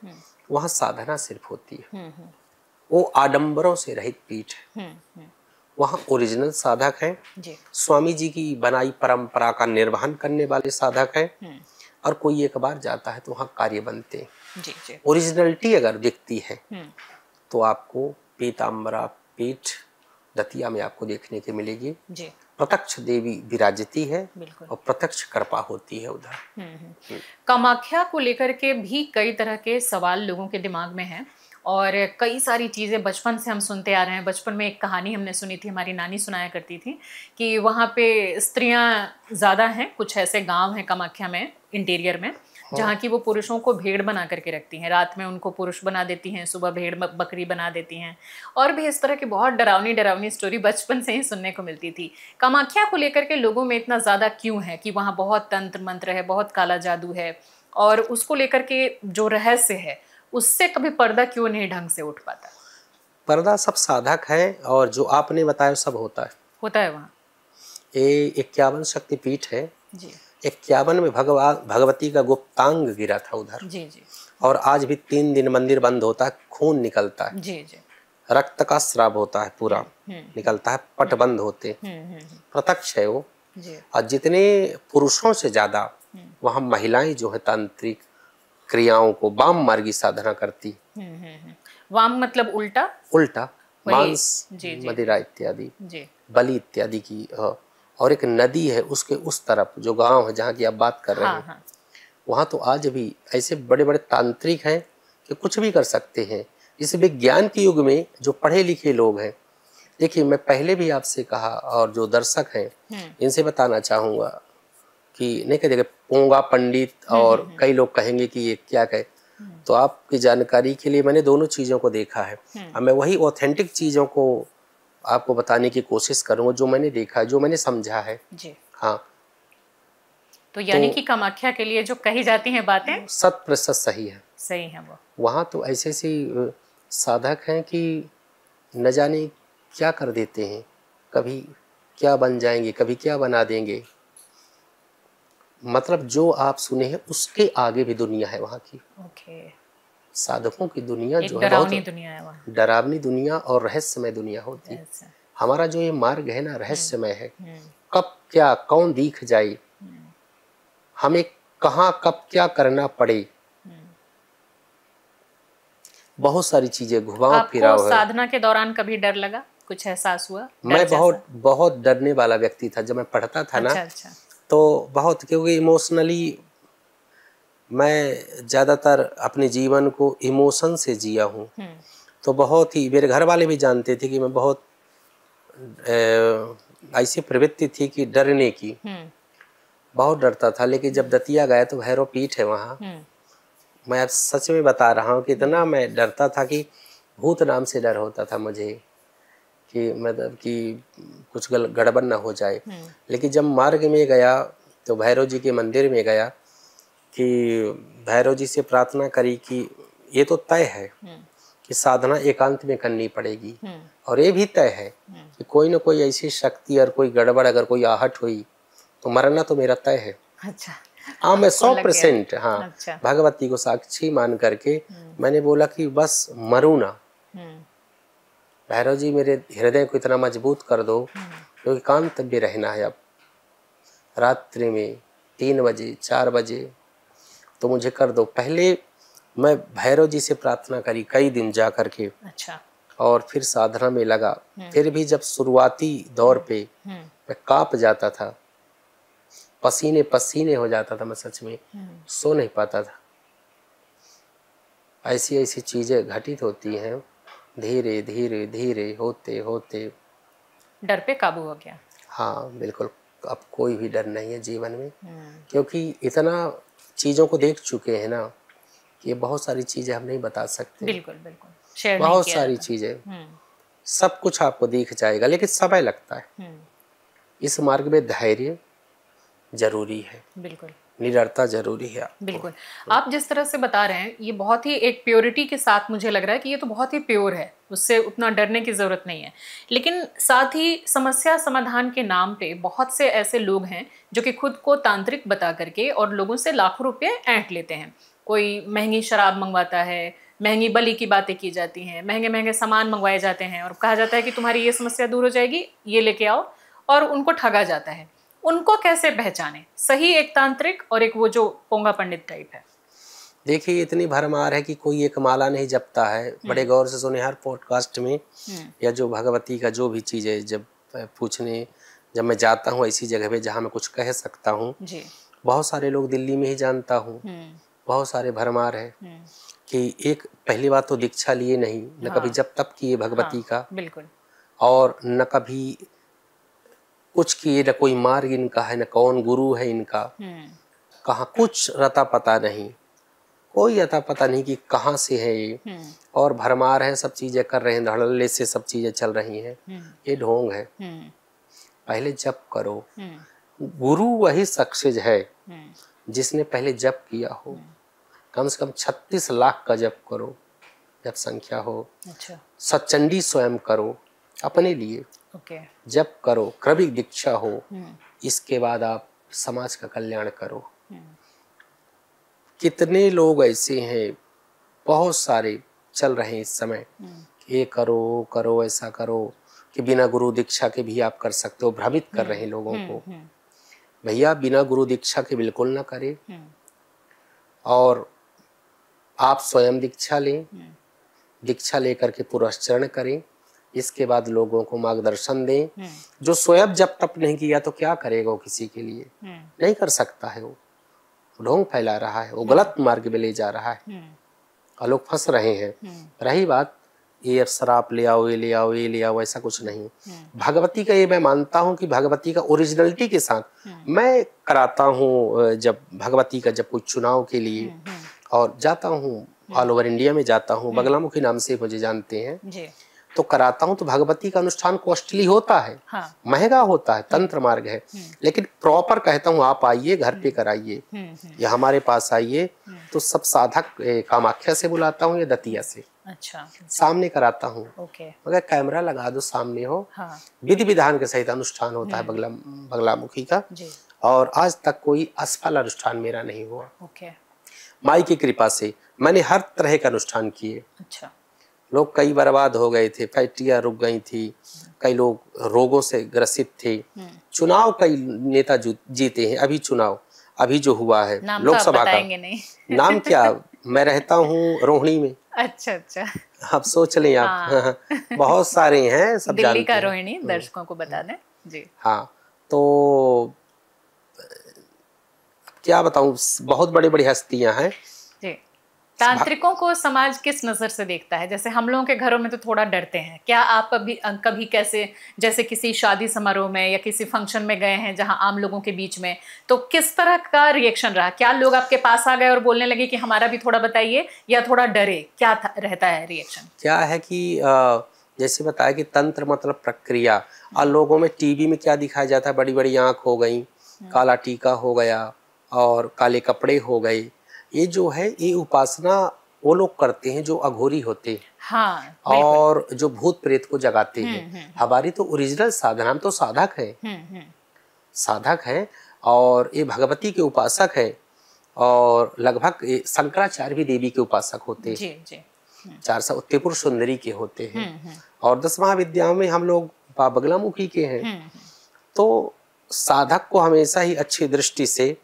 [SPEAKER 1] वहाँ साधना सिर्फ होती है। वो आडंबरों से रहित पीठ है। वहाँ ओरिजिनल साधक हैं, स्वामी जी की बनाई परंपरा का निर्वहन करने वाले साधक हैं, और कोई एक बार जाता है तो वहाँ कार्य बनते हैं। ओरिजिनलिटी अगर दिखती है तो आपको पीताम्बरा पीठ दतिया में आपको देखने के मिलेगी। प्रत्यक्ष देवी विराजती है और प्रत्यक्ष कृपा होती है उधर।
[SPEAKER 2] कामाख्या को लेकर के भी कई तरह के सवाल लोगों के दिमाग में हैं और कई सारी चीज़ें बचपन से हम सुनते आ रहे हैं। बचपन में एक कहानी हमने सुनी थी, हमारी नानी सुनाया करती थी कि वहाँ पे स्त्रियां ज़्यादा हैं। कुछ ऐसे गांव हैं कामाख्या में इंटीरियर में जहाँ की वो पुरुषों को भेड़ बना करके रखती हैं। रात में उनको पुरुष बना देती हैं, सुबह भेड़ बकरी बना देती हैं। और भी इस तरह की बहुत डरावनी डरावनी स्टोरी बचपन से ही सुनने को मिलती थी। कामाख्या को लेकर के लोगों में इतना ज़्यादा क्यों है कि वहाँ बहुत तंत्र मंत्र है, बहुत काला जादू है, और उसको लेकर के जो रहस्य है उससे कभी पर्दा क्यों नहीं ढंग से उठ पाता?
[SPEAKER 1] पर्दा सब साधक है, और जो आपने बताया सब होता है
[SPEAKER 2] वहाँ।
[SPEAKER 1] ये 51 शक्तिपीठ है
[SPEAKER 2] जी।
[SPEAKER 1] 51 में भगवती का गुप्तांग गिरा था उधर।
[SPEAKER 2] जी जी।
[SPEAKER 1] और आज भी 3 दिन मंदिर बंद होता है, खून निकलता है।
[SPEAKER 2] जी जी।
[SPEAKER 1] रक्त का स्राव होता है, पूरा निकलता है, पट बंद होते, प्रत्यक्ष है वो। और जितने पुरुषों से ज्यादा वहाँ महिलाएं जो है तांत्रिक क्रियाओं को वाम मार्गी साधना करती।
[SPEAKER 2] वाम मतलब उल्टा?
[SPEAKER 1] उल्टा, मांस, मदिरा इत्यादि, बलि इत्यादि की। और एक नदी है उसके उस तरफ जो गांव है जहाँ की आप बात कर रहे हैं, वहाँ तो आज भी ऐसे बड़े बड़े तांत्रिक हैं कि कुछ भी कर सकते हैं। इस विज्ञान के युग में जो पढ़े लिखे लोग हैं, देखिए मैं पहले भी आपसे कहा और जो दर्शक हैं इनसे बताना चाहूँगा कि नहीं कहते पोंगा पंडित और कई लोग कहेंगे कि ये क्या कहे, तो आपकी जानकारी के लिए मैंने दोनों चीज़ों को देखा है। अब मैं वही ऑथेंटिक चीज़ों को आपको बताने की कोशिश करूँगा जो मैंने देखा है, जो मैंने समझा है जी। हाँ,
[SPEAKER 2] तो यानी कि कामाख्या के लिए जो कही जाती हैं बातें
[SPEAKER 1] 100% सही है।
[SPEAKER 2] सही है वो।
[SPEAKER 1] वहाँ तो ऐसे ऐसे साधक हैं कि न जाने क्या कर देते हैं, कभी क्या बन जाएंगे, कभी क्या बना देंगे। मतलब जो आप सुने हैं उसके आगे भी दुनिया है वहाँ की। साधकों की दुनिया जो है बहुत
[SPEAKER 2] दुनिया है वहाँ।
[SPEAKER 1] डरावनी दुनिया और रहस्यमय दुनिया होती है। हमारा जो ये मार्ग है ना, रहस्यमय है। कब क्या कौन दिख जाए, हमें कहाँ कब क्या करना पड़े, बहुत सारी चीजें घुमाव फिराव है।
[SPEAKER 2] साधना के दौरान कभी डर लगा, कुछ एहसास हुआ?
[SPEAKER 1] मैं बहुत डरने वाला व्यक्ति था जब मैं पढ़ता था ना।
[SPEAKER 2] अच्छा।
[SPEAKER 1] तो बहुत, क्योंकि इमोशनली मैं ज़्यादातर अपने जीवन को इमोशन से जिया हूँ। तो बहुत ही मेरे घर वाले भी जानते थे कि मैं बहुत ऐसी प्रवृत्ति थी कि डरने की, बहुत डरता था। लेकिन जब दतिया गया तो भैरव पीठ है वहाँ, मैं अब सच में बता रहा हूँ कि इतना मैं डरता था कि भूत नाम से डर होता था मुझे कि मतलब कि कुछ गड़बड़ ना हो जाए। लेकिन जब मार्ग में गया तो भैरव जी के मंदिर में गया कि भैरव जी से प्रार्थना करी कि ये तो तय है कि साधना एकांत में करनी पड़ेगी, और ये भी तय है कि कोई ना कोई ऐसी शक्ति और कोई गड़बड़ अगर कोई आहट हुई तो मरना तो मेरा तय है।
[SPEAKER 2] अच्छा।
[SPEAKER 1] हाँ, मैं 100% हाँ अच्छा। भगवती को साक्षी मान करके मैंने बोला कि बस मरूं ना। भैरव जी मेरे हृदय को इतना मजबूत कर दो क्योंकि एकांत में रहना है। अब रात्रि में 3 बजे 4 बजे तो मुझे कर दो। पहले मैं भैरव जी से प्रार्थना करी कई दिन जा करके। अच्छा। और फिर साधना में लगा। फिर भी जब शुरुआती दौर पे मैं कांप जाता था पसीने पसीने हो जाता था, मैं सच में सो नहीं पाता था। ऐसी ऐसी चीजें घटित होती हैं, धीरे धीरे धीरे होते होते
[SPEAKER 2] डर पे काबू हो गया।
[SPEAKER 1] हाँ बिल्कुल, अब कोई भी डर नहीं है जीवन में, क्योंकि इतना चीज़ों को देख चुके हैं ना कि बहुत सारी चीज़ें हम नहीं बता सकते।
[SPEAKER 2] बिल्कुल बिल्कुल, शेयर नहीं
[SPEAKER 1] बहुत
[SPEAKER 2] किया
[SPEAKER 1] सारी
[SPEAKER 2] जाता।
[SPEAKER 1] चीज़ें, सब कुछ आपको दिख जाएगा, लेकिन समय लगता है। इस मार्ग में धैर्य जरूरी है,
[SPEAKER 2] बिल्कुल
[SPEAKER 1] निडरता जरूरी है आपको।
[SPEAKER 2] बिल्कुल। आप जिस तरह से बता रहे हैं ये बहुत ही एक प्योरिटी के साथ मुझे लग रहा है कि ये तो बहुत ही प्योर है, उससे उतना डरने की ज़रूरत नहीं है। लेकिन साथ ही समस्या समाधान के नाम पे बहुत से ऐसे लोग हैं जो कि खुद को तांत्रिक बता करके और लोगों से लाखों रुपए ऐंठ लेते हैं। कोई महंगी शराब मंगवाता है, महंगी बलि की बातें की जाती हैं, महंगे महंगे सामान मंगवाए जाते हैं और कहा जाता है कि तुम्हारी ये समस्या दूर हो जाएगी, ये लेके आओ, और उनको ठगा जाता है। उनको कैसे पहचाने, सही एक तांत्रिक और एक वो जो पोंगा पंडित टाइप है?
[SPEAKER 1] देखिए, इतनी भरमार है कि कोई एक माला नहीं जपता है। बड़े गौर से सुने हर पॉडकास्ट में, या जो भगवती का जो भी चीज़ है, जब पूछने जब मैं जाता हूँ ऐसी जगह पे जहाँ मैं कुछ कह सकता हूँ, बहुत सारे लोग दिल्ली में ही जानता हूँ, बहुत सारे भरमार है कि एक पहली बात तो दीक्षा लिए नहीं, न कभी जब तप किए भगवती का,
[SPEAKER 2] बिल्कुल, और
[SPEAKER 1] न कभी कुछ किए, न कोई मार्ग इनका है, न कौन गुरु है इनका, कहाँ कुछ रता पता नहीं, कोई अता पता नहीं कि कहाँ से है ये, और भरमार है, सब चीजें कर रहे हैं, धड़ल्ले से सब चीजें चल रही हैं। ये ढोंग है। पहले जप करो, गुरु वही सक्सेस है जिसने पहले जप किया हो। कम से कम 36 लाख का जप करो, जप संख्या हो।
[SPEAKER 2] अच्छा।
[SPEAKER 1] सचंडी स्वयं करो अपने लिए, जप करो, क्रमिक दीक्षा हो, इसके बाद आप समाज का कल्याण करो। कितने लोग ऐसे हैं, बहुत सारे चल रहे हैं इस समय, ये करो करो ऐसा करो कि बिना गुरु दीक्षा के भी आप कर सकते हो, भ्रमित कर रहे हैं लोगों को। भैया, बिना गुरु दीक्षा के बिल्कुल ना करें, और आप स्वयं दीक्षा लें, दीक्षा लेकर के पुरस्चरण करें, इसके बाद लोगों को मार्गदर्शन दें। जो स्वयं जब तप नहीं किया तो क्या करेगा वो किसी के लिए? नहीं कर सकता है, वो ढोंग फैला रहा है, वो गलत मार्ग में ले जा रहा है और लोग फंस रहे हैं। रही बात ये शराब ले आओ, ये ले आओ, ये ले आओ, ऐसा कुछ नहीं। भगवती का ये मैं मानता हूँ कि भगवती का ओरिजिनलिटी के साथ मैं कराता हूँ। जब भगवती का जब कोई चुनाव के लिए और जाता हूँ, ऑल ओवर इंडिया में जाता हूँ, बगलामुखी नाम से मुझे जानते हैं, तो कराता हूँ, तो भगवती का अनुष्ठान कॉस्टली होता है, महंगा होता है, तंत्र मार्ग है, लेकिन प्रॉपर कहता हूँ आप आइए, घर पे कराइए, या हमारे पास आइए। तो सब साधक कामाख्या से बुलाता हूँ या दतिया से, अच्छा, सामने कराता हूँ, मगर कैमरा लगा दो, सामने हो, विधि विधान के सहित अनुष्ठान होता है बगलामुखी का, और आज तक कोई असफल अनुष्ठान मेरा नहीं हुआ। माई की कृपा से मैंने हर तरह का अनुष्ठान किए। अच्छा। लोग कई बर्बाद हो गए थे, फैक्ट्रियां रुक गई थी, कई लोग रोगों से ग्रसित थे, चुनाव कई नेता जीते हैं। अभी चुनाव अभी जो हुआ है लोकसभा का, नाम क्या, मैं रहता हूँ रोहिणी में। अच्छा अच्छा, आप सोच लें आप। बहुत सारे हैं, सब
[SPEAKER 2] दिल्ली का रोहिणी, दर्शकों को बता दें जी।
[SPEAKER 1] हाँ, तो क्या बताऊं, बहुत बड़ी बड़ी हस्तियां हैं
[SPEAKER 2] जी। तांत्रिकों को समाज किस नजर से देखता है? जैसे हम लोगों के घरों में तो थोड़ा डरते हैं, क्या आप कभी कैसे, जैसे किसी शादी समारोह में या किसी फंक्शन में गए हैं जहां आम लोगों के बीच में, तो किस तरह का रिएक्शन रहा? क्या लोग आपके पास आ गए और बोलने लगे कि हमारा भी थोड़ा बताइए, या थोड़ा डरे? क्या रहता है रिएक्शन?
[SPEAKER 1] क्या है कि जैसे बताया कि तंत्र मतलब प्रक्रिया, और लोगों में टीवी में क्या दिखाया जाता है, बड़ी बड़ी आंख हो गई, काला टीका हो गया और काले कपड़े हो गए। ये जो है, ये उपासना वो लोग करते हैं जो अघोरी होते हैं, हाँ, और जो भूत प्रेत को जगाते हैं। हमारी तो ओरिजिनल साधना, हम तो साधक हैं, साधक हैं, और ये भगवती के उपासक हैं, और लगभग शंकराचार्य भी देवी के उपासक होते हैं, 400 त्रिपुर सुंदरी के होते हैं, और 10 महाविद्याओं में हम लोग बगलामुखी के हैं। तो साधक को हमेशा ही अच्छी दृष्टि से,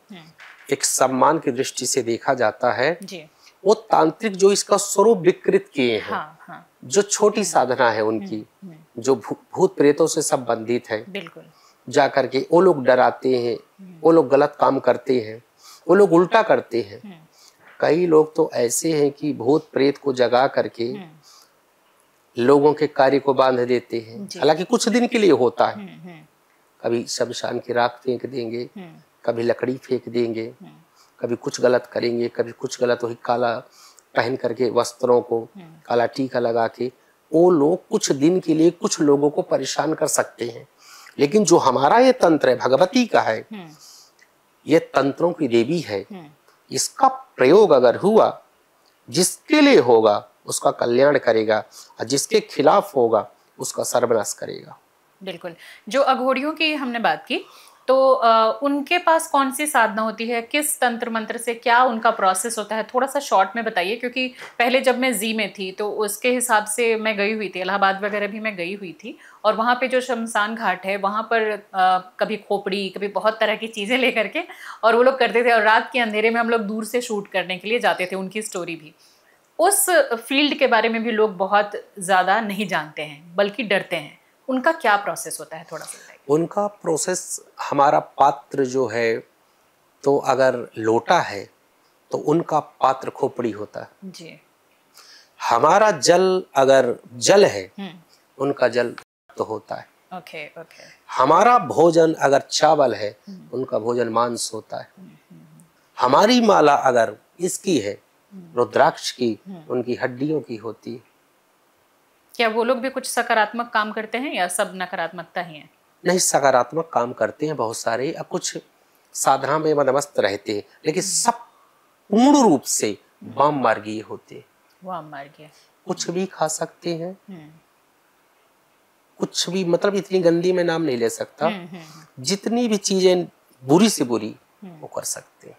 [SPEAKER 1] एक सम्मान की दृष्टि से देखा जाता है जी। वो तांत्रिक जो इसका स्वरूप विकृत किए हैं, हाँ। जो छोटी साधना है उनकी, जो भूत प्रेतों से संबंधित है, बिल्कुल, जा करके वो लोग डराते हैं, वो लोग गलत काम करते हैं, वो लोग उल्टा करते हैं। कई लोग तो ऐसे हैं कि भूत प्रेत को जगा करके लोगों के कार्य को बांध देते हैं। हालांकि कुछ दिन के लिए होता है, कभी शमशान की राख फेंक देंगे, कभी लकड़ी फेंक देंगे, कभी कुछ गलत करेंगे, कभी कुछ गलत, वही काला पहन करके वस्त्रों को काला टीका लगा के वो लोग कुछ दिन के लिए कुछ लोगों को परेशान कर सकते हैं। लेकिन जो हमारा ये तंत्र है भगवती का है, ये तंत्रों की देवी है, इसका प्रयोग अगर हुआ, जिसके लिए होगा उसका कल्याण करेगा और जिसके खिलाफ होगा उसका सर्वनाश करेगा।
[SPEAKER 2] बिल्कुल। जो अघोरियों की हमने बात की, तो उनके पास कौन सी साधना होती है, किस तंत्र मंत्र से, क्या उनका प्रोसेस होता है, थोड़ा सा शॉर्ट में बताइए। क्योंकि पहले जब मैं जी में थी तो उसके हिसाब से मैं गई हुई थी, इलाहाबाद वगैरह भी मैं गई हुई थी, और वहाँ पे जो शमशान घाट है वहाँ पर कभी खोपड़ी, कभी बहुत तरह की चीज़ें लेकर के और वो लोग करते थे, और रात के अंधेरे में हम लोग दूर से शूट करने के लिए जाते थे उनकी स्टोरी भी। उस फील्ड के बारे में भी लोग बहुत ज़्यादा नहीं जानते हैं, बल्कि डरते हैं। उनका क्या प्रोसेस होता है, थोड़ा सा बताइए।
[SPEAKER 1] उनका प्रोसेस, हमारा पात्र जो है, तो अगर लोटा है तो उनका पात्र खोपड़ी होता है
[SPEAKER 2] जी।
[SPEAKER 1] हमारा जल अगर जल है उनका जल तो होता है।
[SPEAKER 2] Okay okay.
[SPEAKER 1] हमारा भोजन अगर चावल है उनका भोजन मांस होता है। हमारी माला अगर इसकी है रुद्राक्ष की, उनकी हड्डियों की होती है।
[SPEAKER 2] क्या वो लोग भी कुछ सकारात्मक काम करते हैं या सब नकारात्मकता ही है?
[SPEAKER 1] नहीं, सकारात्मक काम करते हैं बहुत सारे, अब कुछ साधना में मदमस्त रहते हैं, लेकिन सब पूर्ण रूप से वाम मार्गीय होते हैं।
[SPEAKER 2] वाम मार्गीय। कुछ
[SPEAKER 1] भी खा सकते हैं, कुछ भी, मतलब इतनी गंदी मैं नाम नहीं ले सकता, जितनी भी चीजें बुरी से बुरी वो कर सकते हैं।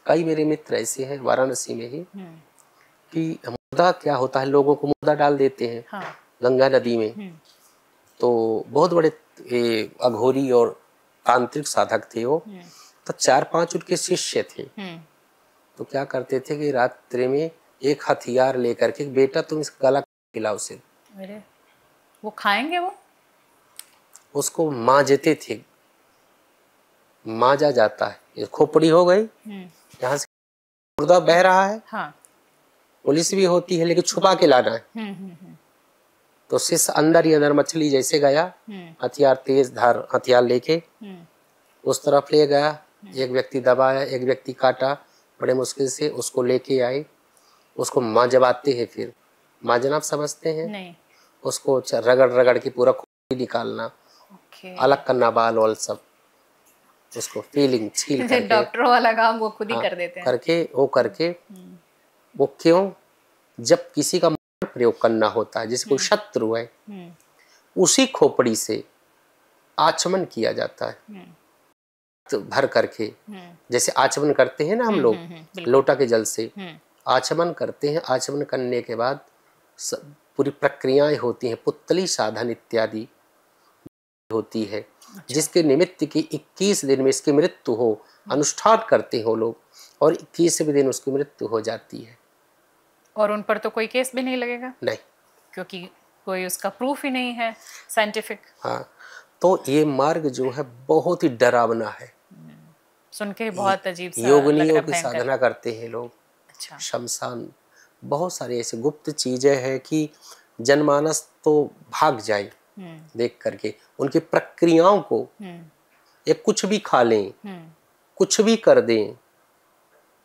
[SPEAKER 1] कई मेरे मित्र ऐसे हैं वाराणसी में ही कि मुर्दा क्या होता है, लोगों को मुर्दा डाल देते हैं गंगा नदी में। तो बहुत बड़े अघोरी और तांत्रिक साधक थे वो, तो 4-5 उनके शिष्य थे। तो क्या करते थे कि रात्रि में एक हथियार लेकर के, बेटा तुम इस गला खिलाओ से।
[SPEAKER 2] अरे वो खाएंगे? वो
[SPEAKER 1] उसको मांजते थे, मांजा जाता है, ये खोपड़ी हो गई, यहाँ से मुर्दा बह रहा है। हाँ। पुलिस भी होती है लेकिन छुपा के लाना है। तो शिष्य अंदर ही अंदर मछली जैसे गया, हथियार तेज धार हथियार लेके उस तरफ ले गया, एक व्यक्ति दबाया, एक व्यक्ति काटा, बड़े मुश्किल से उसको लेके आए, उसको मांजवाते हैं। फिर मांजना आप समझते हैं? नहीं। उसको रगड़ रगड़ के पूरा खून निकालना, अलग करना बाल वाल सब, उसको फीलिंग छील करके,
[SPEAKER 2] डॉक्टर वाला काम वो खुद ही कर देते हैं।
[SPEAKER 1] करके वो क्यों, जब किसी का प्रयोग करना होता है, जैसे कोई शत्रु है, उसी खोपड़ी से आचमन किया जाता है, तो भर करके, जैसे आचमन करते हैं ना हम लोग लोटा के जल से आचमन करते हैं। आचमन करने के बाद पूरी प्रक्रियाएं होती हैं, पुतली साधन इत्यादि होती है, जिसके निमित्त की 21 दिन में इसकी मृत्यु हो, अनुष्ठान करते हो लोग, और 21वें दिन उसकी मृत्यु हो जाती है।
[SPEAKER 2] और उन पर तो कोई केस भी नहीं लगेगा?
[SPEAKER 1] नहीं,
[SPEAKER 2] क्योंकि कोई उसका प्रूफ ही नहीं है साइंटिफिक।
[SPEAKER 1] हाँ, तो ये मार्ग जो है बहुत ही डरावना है।
[SPEAKER 2] सुन के बहुत अजीब सा
[SPEAKER 1] योगिनियों की साधना करते हैं लोग। अच्छा। शमशान, बहुत सारी ऐसी गुप्त चीजें हैं कि जनमानस तो भाग जाए देख करके उनकी प्रक्रियाओं को। ये कुछ भी खा लें, कुछ भी कर दें,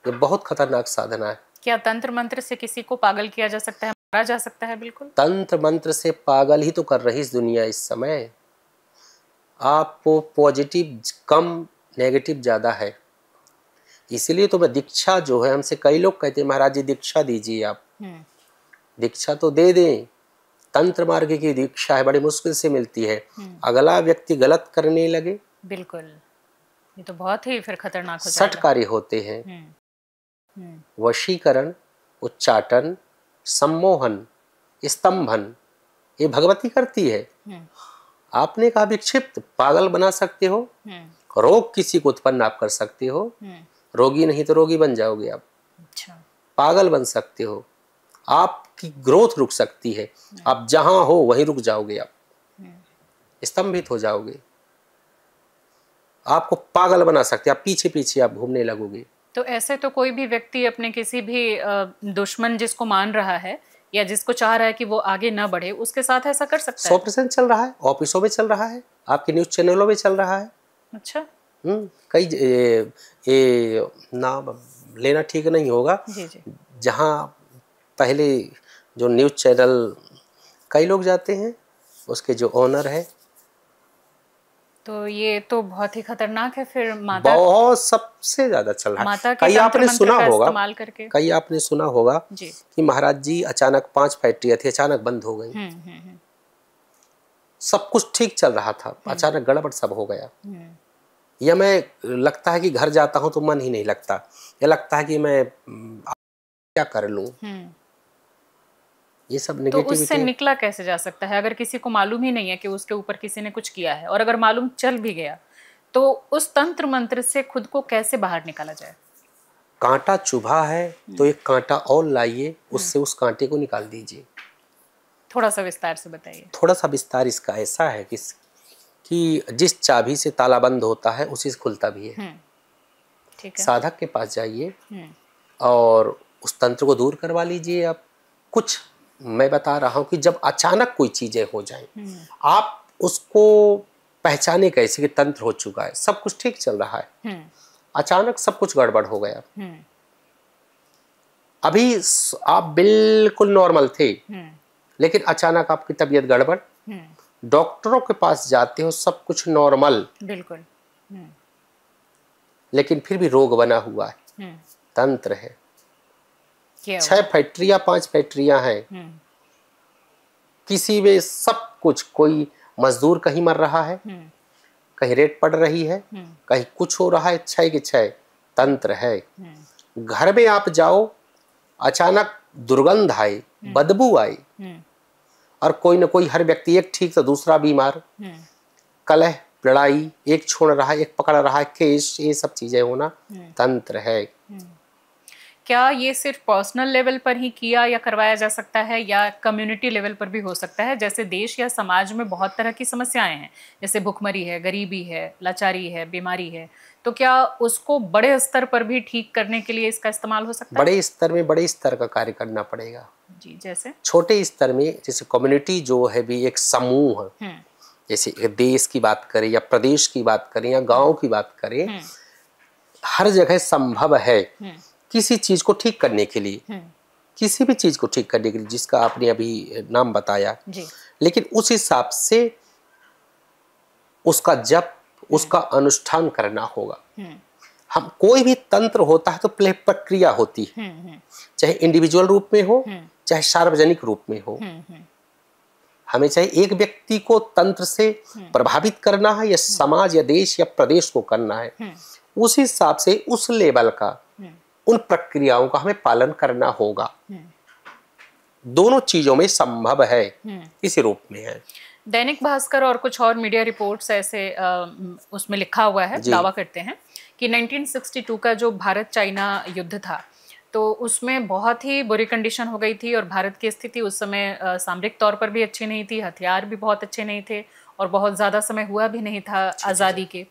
[SPEAKER 1] ये बहुत खतरनाक साधना है।
[SPEAKER 2] क्या तंत्र मंत्र से किसी को पागल किया जा सकता है, मारा जा सकता है? बिल्कुल।
[SPEAKER 1] तंत्र मंत्र से पागल ही तो कर रही इस दुनिया इस समय। आपको पॉजिटिव कम, नेगेटिव ज्यादा है। इसीलिए तो मैं दीक्षा जो है, हमसे कई लोग कहते हैं महाराज जी दीक्षा दीजिए आप। दीक्षा तो दे दें, तंत्र मार्ग की दीक्षा है, बड़ी मुश्किल से मिलती है। अगला व्यक्ति गलत करने लगे, बिल्कुल,
[SPEAKER 2] ये तो बहुत ही फिर खतरनाक हो
[SPEAKER 1] जाएगा। 6 कार्य होते हैं, वशीकरण, उच्चाटन, सम्मोहन, स्तंभन, ये भगवती करती है। आपने कहा विक्षिप्त, पागल बना सकते हो, रोग किसी को उत्पन्न आप कर सकते हो, रोगी नहीं तो रोगी बन जाओगे आप। अच्छा। पागल बन सकते हो, आपकी ग्रोथ रुक सकती है, आप जहां हो वहीं रुक जाओगे आप, स्तंभित हो जाओगे। आपको पागल बना सकते हैं, आप पीछे पीछे आप घूमने लगोगे।
[SPEAKER 2] तो ऐसे तो कोई भी व्यक्ति अपने किसी भी दुश्मन जिसको मान रहा है या जिसको चाह रहा है कि वो आगे ना बढ़े, उसके साथ ऐसा कर सकता है?
[SPEAKER 1] 100% चल रहा है, ऑफिसों में चल रहा है, आपके न्यूज चैनलों में चल रहा है।
[SPEAKER 2] अच्छा।
[SPEAKER 1] कई ये नाम लेना ठीक नहीं होगा।
[SPEAKER 2] जी जी।
[SPEAKER 1] जहाँ पहले जो न्यूज चैनल कई लोग जाते हैं, उसके जो ओनर है,
[SPEAKER 2] तो ये तो बहुत ही खतरनाक है। फिर माता,
[SPEAKER 1] बहुत सबसे ज्यादा चल रहा
[SPEAKER 2] माता
[SPEAKER 1] है।
[SPEAKER 2] के
[SPEAKER 1] कई
[SPEAKER 2] तंत्र
[SPEAKER 1] आपने
[SPEAKER 2] मंत्र
[SPEAKER 1] सुना
[SPEAKER 2] का
[SPEAKER 1] होगा,
[SPEAKER 2] इस्तेमाल करके।
[SPEAKER 1] कई आपने सुना होगा
[SPEAKER 2] जी।
[SPEAKER 1] कि महाराज जी अचानक 5 फैक्ट्रियां थी, अचानक बंद हो गई। सब कुछ ठीक चल रहा था, अचानक गड़बड़ सब हो गया। या मैं लगता है कि घर जाता हूं तो मन ही नहीं लगता, या लगता है कि मैं क्या कर लूं। ये सब
[SPEAKER 2] तो
[SPEAKER 1] नेगेटिविटी।
[SPEAKER 2] उससे निकला कैसे जा सकता है अगर किसी को मालूम ही नहीं है कि उसके ऊपर किसी ने कुछ किया है, और अगर मालूम चल भी गया तो उस तंत्र मंत्र से खुद को कैसे बाहर निकाला जाए?
[SPEAKER 1] कांटा चुभा है तो एक कांटा और लाइए, उससे उस कांटे को निकाल दीजिए।
[SPEAKER 2] थोड़ा सा विस्तार से बताइए।
[SPEAKER 1] थोड़ा सा विस्तार इसका ऐसा है कि जिस चाबी से ताला बंद होता है उसी से खुलता भी है।
[SPEAKER 2] ठीक है।
[SPEAKER 1] साधक के पास जाइए और उस तंत्र को दूर करवा लीजिए। आप कुछ, मैं बता रहा हूं कि जब अचानक कोई चीजें हो जाएं, आप उसको पहचाने कैसे कि तंत्र हो चुका है, सब कुछ ठीक चल रहा है, अचानक सब कुछ गड़बड़ हो गया। अभी आप बिल्कुल नॉर्मल थे, लेकिन अचानक आपकी तबीयत गड़बड़, डॉक्टरों के पास जाते हो सब कुछ नॉर्मल,
[SPEAKER 2] बिल्कुल,
[SPEAKER 1] लेकिन फिर भी रोग बना हुआ है, तंत्र है। 6 फैक्ट्रियां 5 फैक्ट्रियां हैं, किसी में सब कुछ, कोई मजदूर कहीं मर रहा है, कहीं रेत पड़ रही है, कहीं कुछ हो रहा है, 6 के 6 तंत्र है। घर में आप जाओ, अचानक दुर्गंध आए, बदबू आए, और कोई ना कोई, हर व्यक्ति एक ठीक तो दूसरा बीमार, कलह लड़ाई, एक छोड़ रहा है एक पकड़ रहा है, केस, ये सब चीजें होना तंत्र है।
[SPEAKER 2] क्या ये सिर्फ पर्सनल लेवल पर ही किया या करवाया जा सकता है, या कम्युनिटी लेवल पर भी हो सकता है? जैसे देश या समाज में बहुत तरह की समस्याएं हैं, जैसे भुखमरी है, गरीबी है, लाचारी है, बीमारी है, तो क्या उसको बड़े स्तर पर भी ठीक करने के लिए इसका इस्तेमाल हो सकता है?
[SPEAKER 1] बड़े स्तर में बड़े स्तर का कार्य करना पड़ेगा
[SPEAKER 2] जी। जैसे
[SPEAKER 1] छोटे स्तर में, जैसे कम्युनिटी जो है भी एक समूह, जैसे देश की बात करें या प्रदेश की बात करें या गांव की बात करें, हर जगह संभव है किसी चीज को ठीक करने के लिए, किसी भी चीज को ठीक करने के लिए, जिसका आपने अभी नाम बताया जी। लेकिन उस हिसाब से उसका जप, उसका अनुष्ठान करना होगा। हम, कोई भी तंत्र होता है तो प्रक्रिया होती है, चाहे इंडिविजुअल रूप में हो, चाहे सार्वजनिक रूप में हो। हमें चाहे एक व्यक्ति को तंत्र से प्रभावित करना है, या समाज या देश या प्रदेश को करना है, उस हिसाब से उस लेवल का, उन प्रक्रियाओं का हमें पालन करना होगा। दोनों चीजों में संभव है, इसी रूप में है।
[SPEAKER 2] दैनिक भास्कर और कुछ और मीडिया रिपोर्ट्स ऐसे उसमें लिखा हुआ है, दावा करते हैं कि 1962 का जो भारत चाइना युद्ध था, तो उसमें बहुत ही बुरी कंडीशन हो गई थी, और भारत की स्थिति उस समय सामरिक तौर पर भी अच्छी नहीं थी, हथियार भी बहुत अच्छे नहीं थे, और बहुत ज़्यादा समय हुआ भी नहीं था आज़ादी के,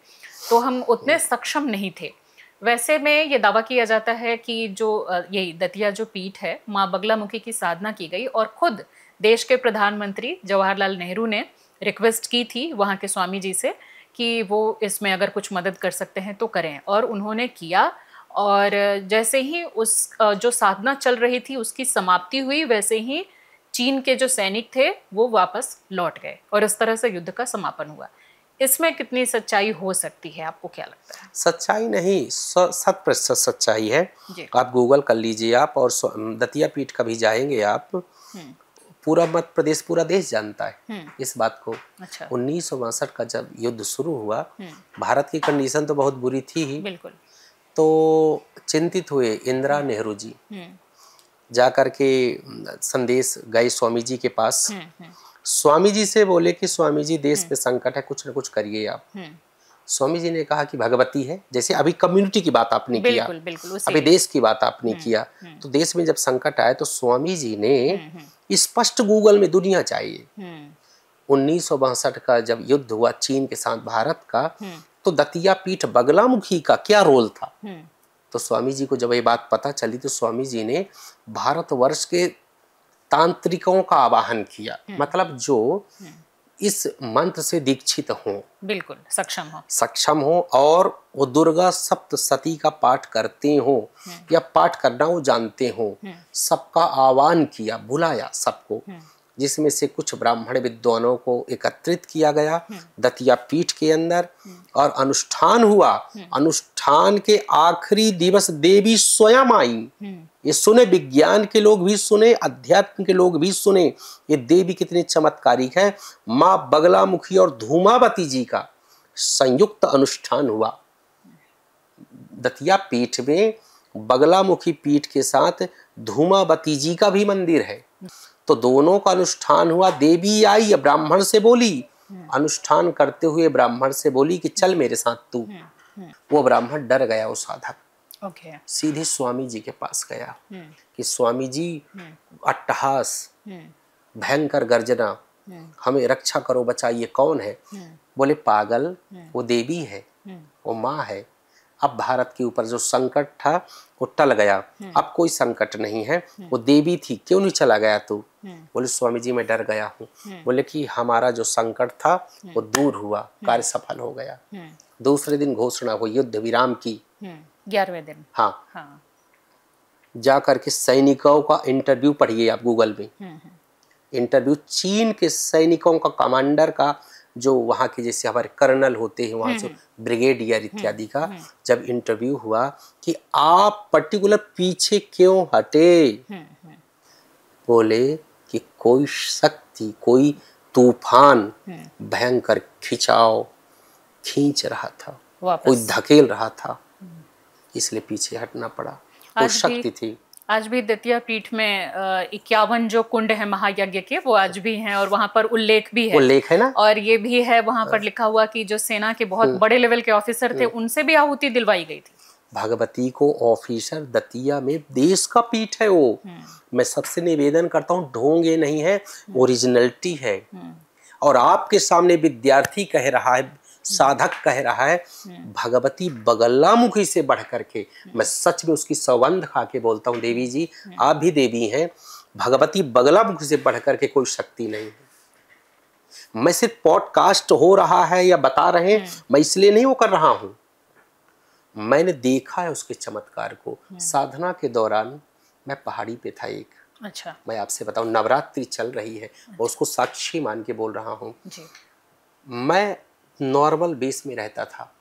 [SPEAKER 2] तो हम उतने सक्षम नहीं थे। वैसे में ये दावा किया जाता है कि जो यही दतिया जो पीठ है, माँ बगलामुखी की साधना की गई, और खुद देश के प्रधानमंत्री जवाहरलाल नेहरू ने रिक्वेस्ट की थी वहाँ के स्वामी जी से कि वो इसमें अगर कुछ मदद कर सकते हैं तो करें, और उन्होंने किया। और जैसे ही उस जो साधना चल रही थी उसकी समाप्ति हुई, वैसे ही चीन के जो सैनिक थे वो वापस लौट गए, और इस तरह से युद्ध का समापन हुआ। इसमें कितनी सच्चाई हो सकती है, आपको क्या लगता है?
[SPEAKER 1] सच्चाई नहीं, 100% सच्चाई है। आप गूगल कर लीजिए आप, और दतिया पीठ कभी जाएंगे आप, पूरा मध्य प्रदेश, पूरा देश जानता है इस बात को। अच्छा। 1962 का जब युद्ध शुरू हुआ, भारत की कंडीशन तो बहुत बुरी थी ही, बिल्कुल। तो चिंतित हुए इंदिरा नेहरू जी, जाकर के संदेश गए स्वामी जी के पास। स्वामी जी से बोले कि स्वामी जी देश पे संकट है, कुछ न कुछ करिए आप। स्वामी जी ने कहा कि भगवती है, जैसे अभी कम्युनिटी की बात आपने किया, अभी देश की बात आपने किया, तो देश में जब संकट आए तो स्वामी जी ने स्पष्ट गूगल में दुनिया चाहिए। 1962 का जब युद्ध हुआ चीन के साथ भारत का, तो दतिया पीठ बगलामुखी का क्या रोल था। तो स्वामी जी को जब ये बात पता चली तो स्वामी जी ने भारतवर्ष के तांत्रिकों का आवाहन किया, मतलब जो इस मंत्र से दीक्षित हों,
[SPEAKER 2] बिल्कुल
[SPEAKER 1] सक्षम हो और वो दुर्गा सप्तशती का पाठ करते हो या पाठ करना वो जानते हो, सबका आह्वान किया, बुलाया सबको, जिसमें से कुछ ब्राह्मण विद्वानों को एकत्रित किया गया दतिया पीठ के अंदर और अनुष्ठान हुआ। अनुष्ठान के आखिरी दिवस देवी स्वयं आई। ये सुने, विज्ञान के लोग भी सुने, अध्यात्म के लोग भी सुने, ये देवी कितनी चमत्कारिक है। माँ बगलामुखी और धूमावती जी का संयुक्त अनुष्ठान हुआ। दतिया पीठ में बगलामुखी पीठ के साथ धूमावती जी का भी मंदिर है, तो दोनों का अनुष्ठान हुआ। देवी आई, ब्राह्मण से बोली, अनुष्ठान करते हुए ब्राह्मण से बोली कि चल मेरे साथ तू। वो ब्राह्मण डर गया, वो साधक सीधे स्वामी जी के पास गया कि स्वामी जी अट्टहास, भयंकर गर्जना, हमें रक्षा करो, बचाइए। कौन है? बोले पागल, वो देवी है, वो माँ है। अब भारत के ऊपर जो संकट था वो टल गया, अब कोई संकट नहीं है, वो देवी थी, क्यों नहीं चला गया तू? बोले स्वामी जी मैं डर गया हूँ। बोले कि हमारा जो संकट था वो दूर हुआ, कार्य सफल हो गया। दूसरे दिन घोषणा हुई युद्ध विराम की,
[SPEAKER 2] 11वें दिन।
[SPEAKER 1] हाँ। जा करके सैनिकों का इंटरव्यू पढ़िए आप गूगल में। इंटरव्यू चीन के सैनिकों का, कमांडर का, जो वहाँ के जैसे हमारे कर्नल होते हैं वहाँ से ब्रिगेडियर इत्यादि का, जब इंटरव्यू हुआ कि आप पर्टिकुलर पीछे क्यों हटे, बोले कि कोई शक्ति, कोई तूफान भयंकर खिंचाव खींच रहा था, कोई धकेल रहा था, इसलिए पीछे हटना पड़ा। वो शक्ति थी।
[SPEAKER 2] आज भी दतिया पीठ में 51 जो कुंड है महायज्ञ के, वो आज भी हैं और वहाँ पर उल्लेख भी है।
[SPEAKER 1] उल्लेख है ना।
[SPEAKER 2] और ये भी है वहाँ पर लिखा हुआ कि जो सेना के बहुत बड़े लेवल के ऑफिसर थे उनसे भी आहुति दिलवाई गई थी।
[SPEAKER 1] भगवती को ऑफिसर, दतिया में देश का पीठ है वो। मैं सबसे निवेदन करता हूँ, ढोंग ये नहीं है, ओरिजिनलिटी है। और आपके सामने विद्यार्थी कह रहा है, साधक कह रहा है, भगवती बगलामुखी से बढ़ करके, मैं सच में उसकी सौगंध खा के बोलता हूँ, देवी जी आप भी देवी हैं, भगवती बगलामुखी से बढ़ करके कोई शक्ति नहीं है। मैं सिर्फ पॉडकास्ट हो रहा है या बता रहे हैं, मैं इसलिए नहीं वो कर रहा हूँ, मैंने देखा है उसके चमत्कार को। साधना के दौरान मैं पहाड़ी पे था एक,
[SPEAKER 2] अच्छा,
[SPEAKER 1] मैं आपसे बताऊं नवरात्रि चल रही है, अच्छा, उसको साक्षी मान के बोल रहा हूँ। मैं नॉर्मल बेस में रहता था,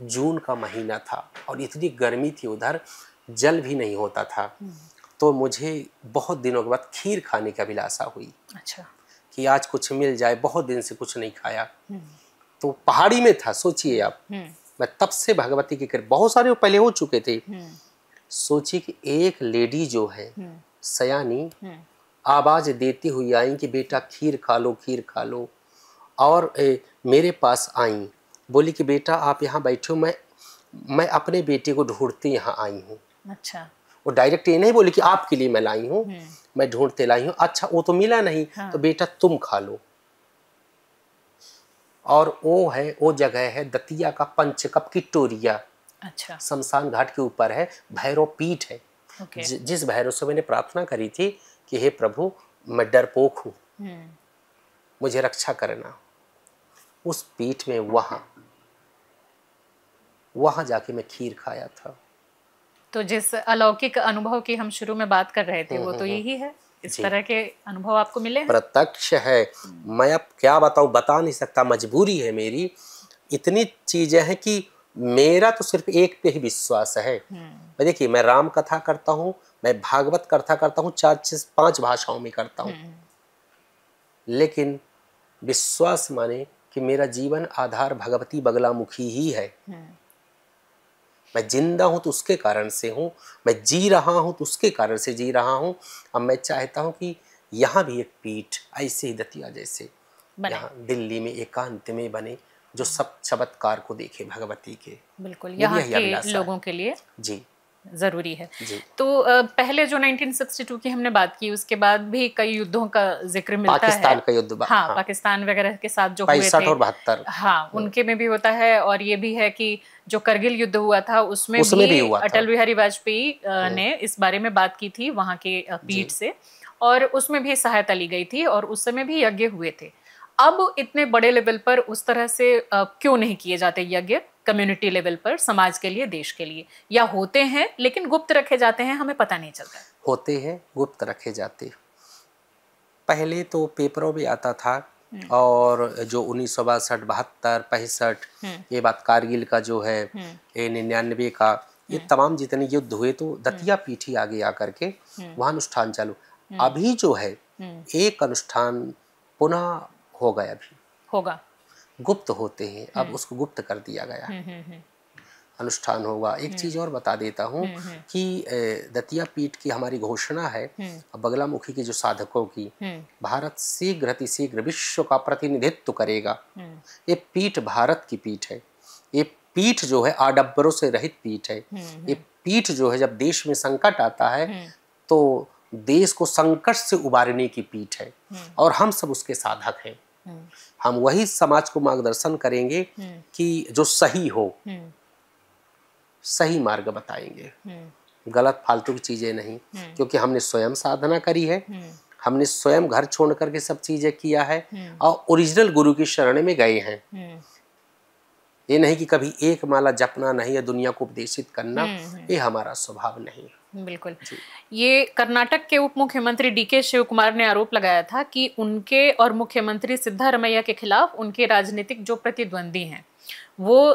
[SPEAKER 1] जून का महीना था और इतनी गर्मी थी, उधर जल भी नहीं होता था, तो मुझे बहुत दिनों के बाद खीर खाने की अभिलाषा हुई।
[SPEAKER 2] अच्छा, कि
[SPEAKER 1] आज कुछ मिल जाए, बहुत दिन से कुछ नहीं खाया। तो पहाड़ी में था, सोचिए आप, मैं तब से भगवती की कृपा, बहुत सारे पहले हो चुके थे। सोचिए कि एक लेडी जो है सयानी आवाज देती हुई आई कि बेटा खीर खा लो, खीर खा लो। और मेरे पास आई, बोली कि बेटा आप यहाँ बैठो, मैं अपने बेटे को ढूंढते यहाँ आई हूँ।
[SPEAKER 2] अच्छा,
[SPEAKER 1] वो डायरेक्ट ये नहीं बोली कि आपके लिए मैं लाई हूँ, मैं ढूंढते लाई हूँ। अच्छा वो तो मिला नहीं, हाँ। तो बेटा तुम खा लो। और वो जगह है दतिया का पंचकप की टोरिया। अच्छा, शमशान घाट के ऊपर है, भैरव पीठ है। जिस भैरव से मैंने प्रार्थना करी थी कि हे प्रभु मैं डरपोक हूँ, मुझे रक्षा करना, उस पीठ में वहां जाके मैं खीर खाया था।
[SPEAKER 2] तो जिस अलौकिक अनुभव की हम शुरू में बात कर रहे थे वो तो यही है, इस तरह के अनुभव आपको मिले हैं?
[SPEAKER 1] प्रत्यक्ष है। मैं अब क्या बताऊं, बता नहीं सकता, मजबूरी है मेरी। इतनी चीजें हैं कि मेरा तो सिर्फ एक पे ही विश्वास है। देखिए मैं राम कथा करता हूँ, मैं भागवत कथा करता हूँ, 4-5 भाषाओं में करता हूँ, लेकिन विश्वास माने कि मेरा जीवन आधार भगवती बगलामुखी ही है। मैं जिंदा हूं तो उसके कारण से हूं, मैं जी रहा हूं तो उसके कारण से जी रहा हूं। अब मैं चाहता हूं कि यहाँ भी एक पीठ ऐसे ही दतिया जैसे यहाँ दिल्ली में एकांत में बने, जो सब चमत्कार को देखे भगवती के।
[SPEAKER 2] बिल्कुल, यहाँ के लोगों के लिए।
[SPEAKER 1] जी
[SPEAKER 2] जरूरी है।
[SPEAKER 1] जी।
[SPEAKER 2] तो पहले जो 1962 की हमने बात की, उसके बाद भी कई युद्धों का जिक्र मिलता है।
[SPEAKER 1] पाकिस्तान का युद्ध,
[SPEAKER 2] हाँ,
[SPEAKER 1] हाँ,
[SPEAKER 2] पाकिस्तान वगैरह के साथ जो हुए
[SPEAKER 1] 65
[SPEAKER 2] थे,
[SPEAKER 1] और 72,
[SPEAKER 2] हाँ, उनके में भी होता है। और ये भी है कि जो करगिल युद्ध हुआ था उसमें
[SPEAKER 1] उसमें भी
[SPEAKER 2] भी
[SPEAKER 1] हुआ था।
[SPEAKER 2] अटल बिहारी वाजपेयी ने इस बारे में बात की थी वहां के पीठ से, और उसमें भी सहायता ली गई थी, और उस समय भी यज्ञ हुए थे। अब इतने बड़े लेवल पर उस तरह से क्यों नहीं किए जाते यज्ञ, कम्युनिटी लेवल पर, समाज के लिए, देश के लिए? या होते हैं लेकिन गुप्त रखे जाते हैं, हमें पता नहीं चलता?
[SPEAKER 1] होते हैं, गुप्त रखे जाते। पहले तो पेपरों में आता था, और जो 1962, 72, 65, ये बात कारगिल का जो है, ये 99 का, ये तमाम जितने युद्ध हुए तो दतिया पीठ ही आगे आकर के वहाँ अनुष्ठान चालू। अभी जो है एक अनुष्ठान पुनः हो गया, अभी
[SPEAKER 2] होगा,
[SPEAKER 1] गुप्त होते हैं, अब उसको गुप्त कर दिया गया, अनुष्ठान होगा। एक चीज और बता देता हूँ कि दतिया पीठ की हमारी घोषणा है बगलामुखी के जो साधकों की, भारत शीघ्र अतिशीघ्र विश्व का प्रतिनिधित्व करेगा। ये पीठ भारत की पीठ है। ये पीठ जो है आडंबरों से रहित पीठ है। ये पीठ जो है जब देश में संकट आता है तो देश को संकट से उबारने की पीठ है, और हम सब उसके साधक हैं। हम वही समाज को मार्गदर्शन करेंगे कि जो सही हो, सही मार्ग बताएंगे, गलत फालतू की चीजें नहीं, क्योंकि हमने स्वयं साधना करी है, हमने स्वयं घर छोड़ करके सब चीजें किया है, और ओरिजिनल गुरु की शरण में गए हैं। ये नहीं कि कभी एक माला जपना नहीं है, दुनिया को उपदेशित करना, ये हमारा स्वभाव नहीं।
[SPEAKER 2] बिल्कुल। ये कर्नाटक के उप मुख्यमंत्री डीके शिव कुमार ने आरोप लगाया था कि उनके और मुख्यमंत्री सिद्धारमैया के खिलाफ उनके राजनीतिक जो प्रतिद्वंदी हैं वो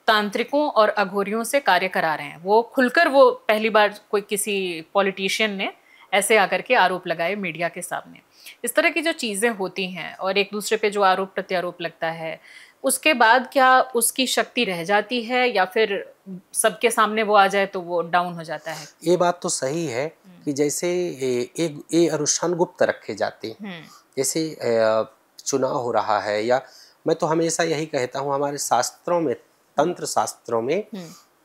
[SPEAKER 2] तांत्रिकों और अघोरियों से कार्य करा रहे हैं। वो खुलकर, वो पहली बार कोई किसी पॉलिटिशियन ने ऐसे आकर के आरोप लगाए मीडिया के सामने। इस तरह की जो चीजें होती हैं और एक दूसरे पे जो आरोप प्रत्यारोप लगता है, उसके बाद क्या उसकी शक्ति रह जाती है, या फिर सबके सामने वो आ जाए तो वो डाउन हो जाता है?
[SPEAKER 1] ये बात तो सही है कि जैसे ये अनुष्ठान गुप्त रखे जाते हैं, जैसे चुनाव हो रहा है, या मैं तो हमेशा यही कहता हूँ, हमारे शास्त्रों में, तंत्र शास्त्रों में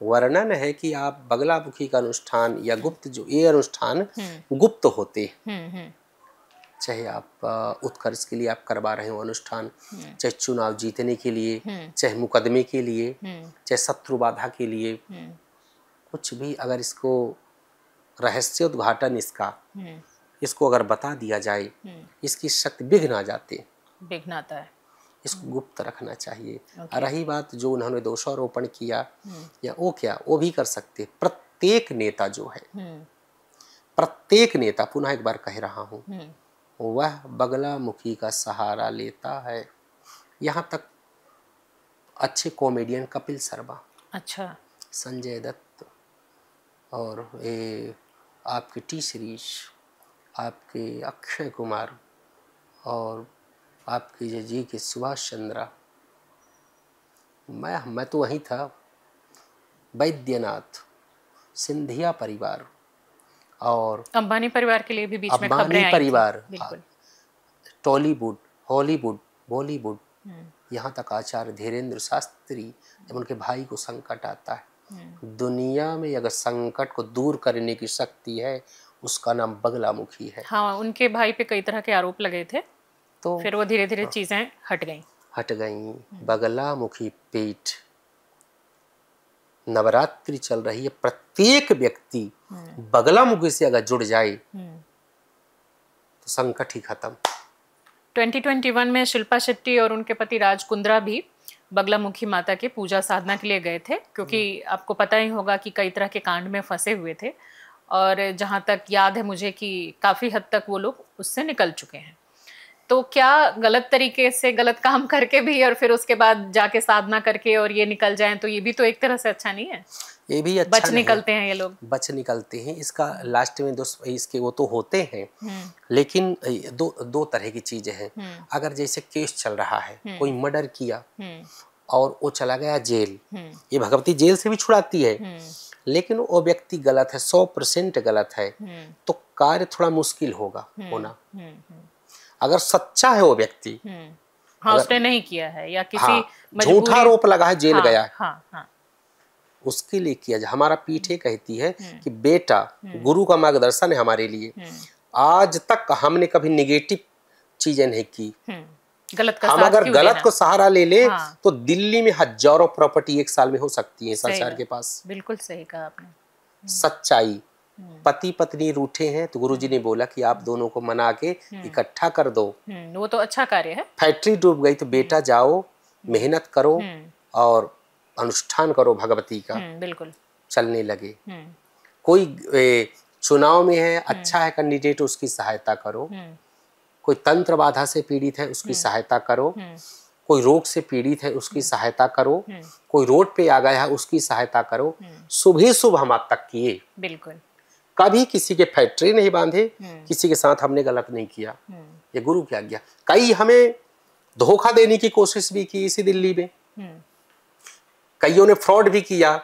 [SPEAKER 1] वर्णन है कि आप बगलामुखी का अनुष्ठान या गुप्त, जो ये अनुष्ठान गुप्त होते, चाहे आप उत्कर्ष के लिए आप करवा रहे हो अनुष्ठान, चाहे चुनाव जीतने के लिए, चाहे मुकदमे के लिए, चाहे शत्रु बाधा के लिए, कुछ भी अगर इसको रहस्य उद्घाटन इसको अगर बता दिया जाए, इसकी शक्ति विघ्न आ जाते,
[SPEAKER 2] विघ्न आता है,
[SPEAKER 1] इसको गुप्त रखना चाहिए। रही बात जो उन्होंने दोषारोपण किया, या वो क्या, वो भी कर सकते। प्रत्येक नेता जो है, प्रत्येक नेता, पुनः एक बार कह रहा हूँ, वह बगलामुखी का सहारा लेता है। यहाँ तक अच्छे कॉमेडियन कपिल शर्मा,
[SPEAKER 2] अच्छा,
[SPEAKER 1] संजय दत्त, और ये आपके टी सीरीज, आपके अक्षय कुमार, और आपके जी के सुभाष चंद्रा, मैं तो वहीं था, बैद्यनाथ, सिंधिया परिवार, और
[SPEAKER 2] अंबानी परिवार के लिए भी बीच में खबरें
[SPEAKER 1] अंबानी
[SPEAKER 2] आई
[SPEAKER 1] परिवार,
[SPEAKER 2] थी।
[SPEAKER 1] टॉलीवुड, हॉलीवुड, बॉलीवुड, यहाँ तक आचार्य धीरेन्द्र शास्त्री, जब उनके भाई को संकट आता है, दुनिया में अगर संकट को दूर करने की शक्ति है, उसका नाम बगलामुखी है।
[SPEAKER 2] हाँ, उनके भाई पे कई तरह के आरोप लगे थे, तो फिर वो धीरे धीरे चीजें हट गईं।
[SPEAKER 1] बगलामुखी पीठ, नवरात्रि चल रही है, प्रत्येक व्यक्ति बगलामुखी से अगर जुड़ जाए तो संकट ही खत्म।
[SPEAKER 2] 2021 में शिल्पा शेट्टी और उनके पति राज कुंद्रा भी बगलामुखी माता के पूजा साधना के लिए गए थे, क्योंकि आपको पता ही होगा कि कई तरह के कांड में फंसे हुए थे, और जहाँ तक याद है मुझे कि काफ़ी हद तक वो लोग उससे निकल चुके हैं। तो क्या गलत तरीके से गलत काम करके भी और फिर उसके बाद जाके साधना करके और ये निकल जाएं, तो ये भी तो एक तरह से अच्छा नहीं है?
[SPEAKER 1] ये भी अच्छा
[SPEAKER 2] बच निकलते हैं ये लोग, बच
[SPEAKER 1] निकलते हैं। इसका लास्ट में इसके वो तो होते हैं, लेकिन दो तरह की चीजें हैं। अगर जैसे केस चल रहा है, कोई मर्डर किया और वो चला गया जेल, ये भगवती जेल से भी छुड़ाती है, लेकिन वो व्यक्ति गलत है, 100% गलत है, तो कार्य थोड़ा मुश्किल होगा होना। अगर सच्चा है वो व्यक्ति,
[SPEAKER 2] हाँ, उसने नहीं किया है, या किसी
[SPEAKER 1] झूठा आरोप लगा है, जेल गया है, उसके लिए किया जाए। हमारा पीठ कहती है कि बेटा, गुरु का मार्गदर्शन है हमारे लिए। आज तक हमने कभी निगेटिव चीजें नहीं की।
[SPEAKER 2] गलत का
[SPEAKER 1] हम
[SPEAKER 2] साथ
[SPEAKER 1] अगर
[SPEAKER 2] क्यों
[SPEAKER 1] गलत
[SPEAKER 2] लेना?
[SPEAKER 1] को सहारा ले ले
[SPEAKER 2] हाँ।
[SPEAKER 1] तो दिल्ली में हजारों प्रॉपर्टी एक साल में हो सकती है सरकार के पास।
[SPEAKER 2] बिल्कुल सही कहा आपने।
[SPEAKER 1] सच्चाई, पति पत्नी रूठे हैं तो गुरुजी ने बोला कि आप दोनों को मना के इकट्ठा कर दो।
[SPEAKER 2] वो तो अच्छा कार्य है।
[SPEAKER 1] फैक्ट्री डूब गई तो बेटा जाओ, मेहनत करो और अनुष्ठान करो भगवती का,
[SPEAKER 2] बिल्कुल
[SPEAKER 1] चलने लगे। कोई चुनाव में है, अच्छा है कैंडिडेट, उसकी सहायता करो। कोई तंत्र बाधा से पीड़ित है, उसकी सहायता करो। कोई रोग से पीड़ित है, उसकी सहायता करो। कोई रोड पे आ गया है, उसकी सहायता करो। शुभ ही शुभ हम आज तक किए।
[SPEAKER 2] बिल्कुल।
[SPEAKER 1] कभी किसी के फैक्ट्री नहीं बांधे, किसी के साथ हमने गलत नहीं किया। ये गुरु की आज्ञा। कई हमें धोखा देने की कोशिश भी की इसी दिल्ली में, कईयों ने फ्रॉड भी किया,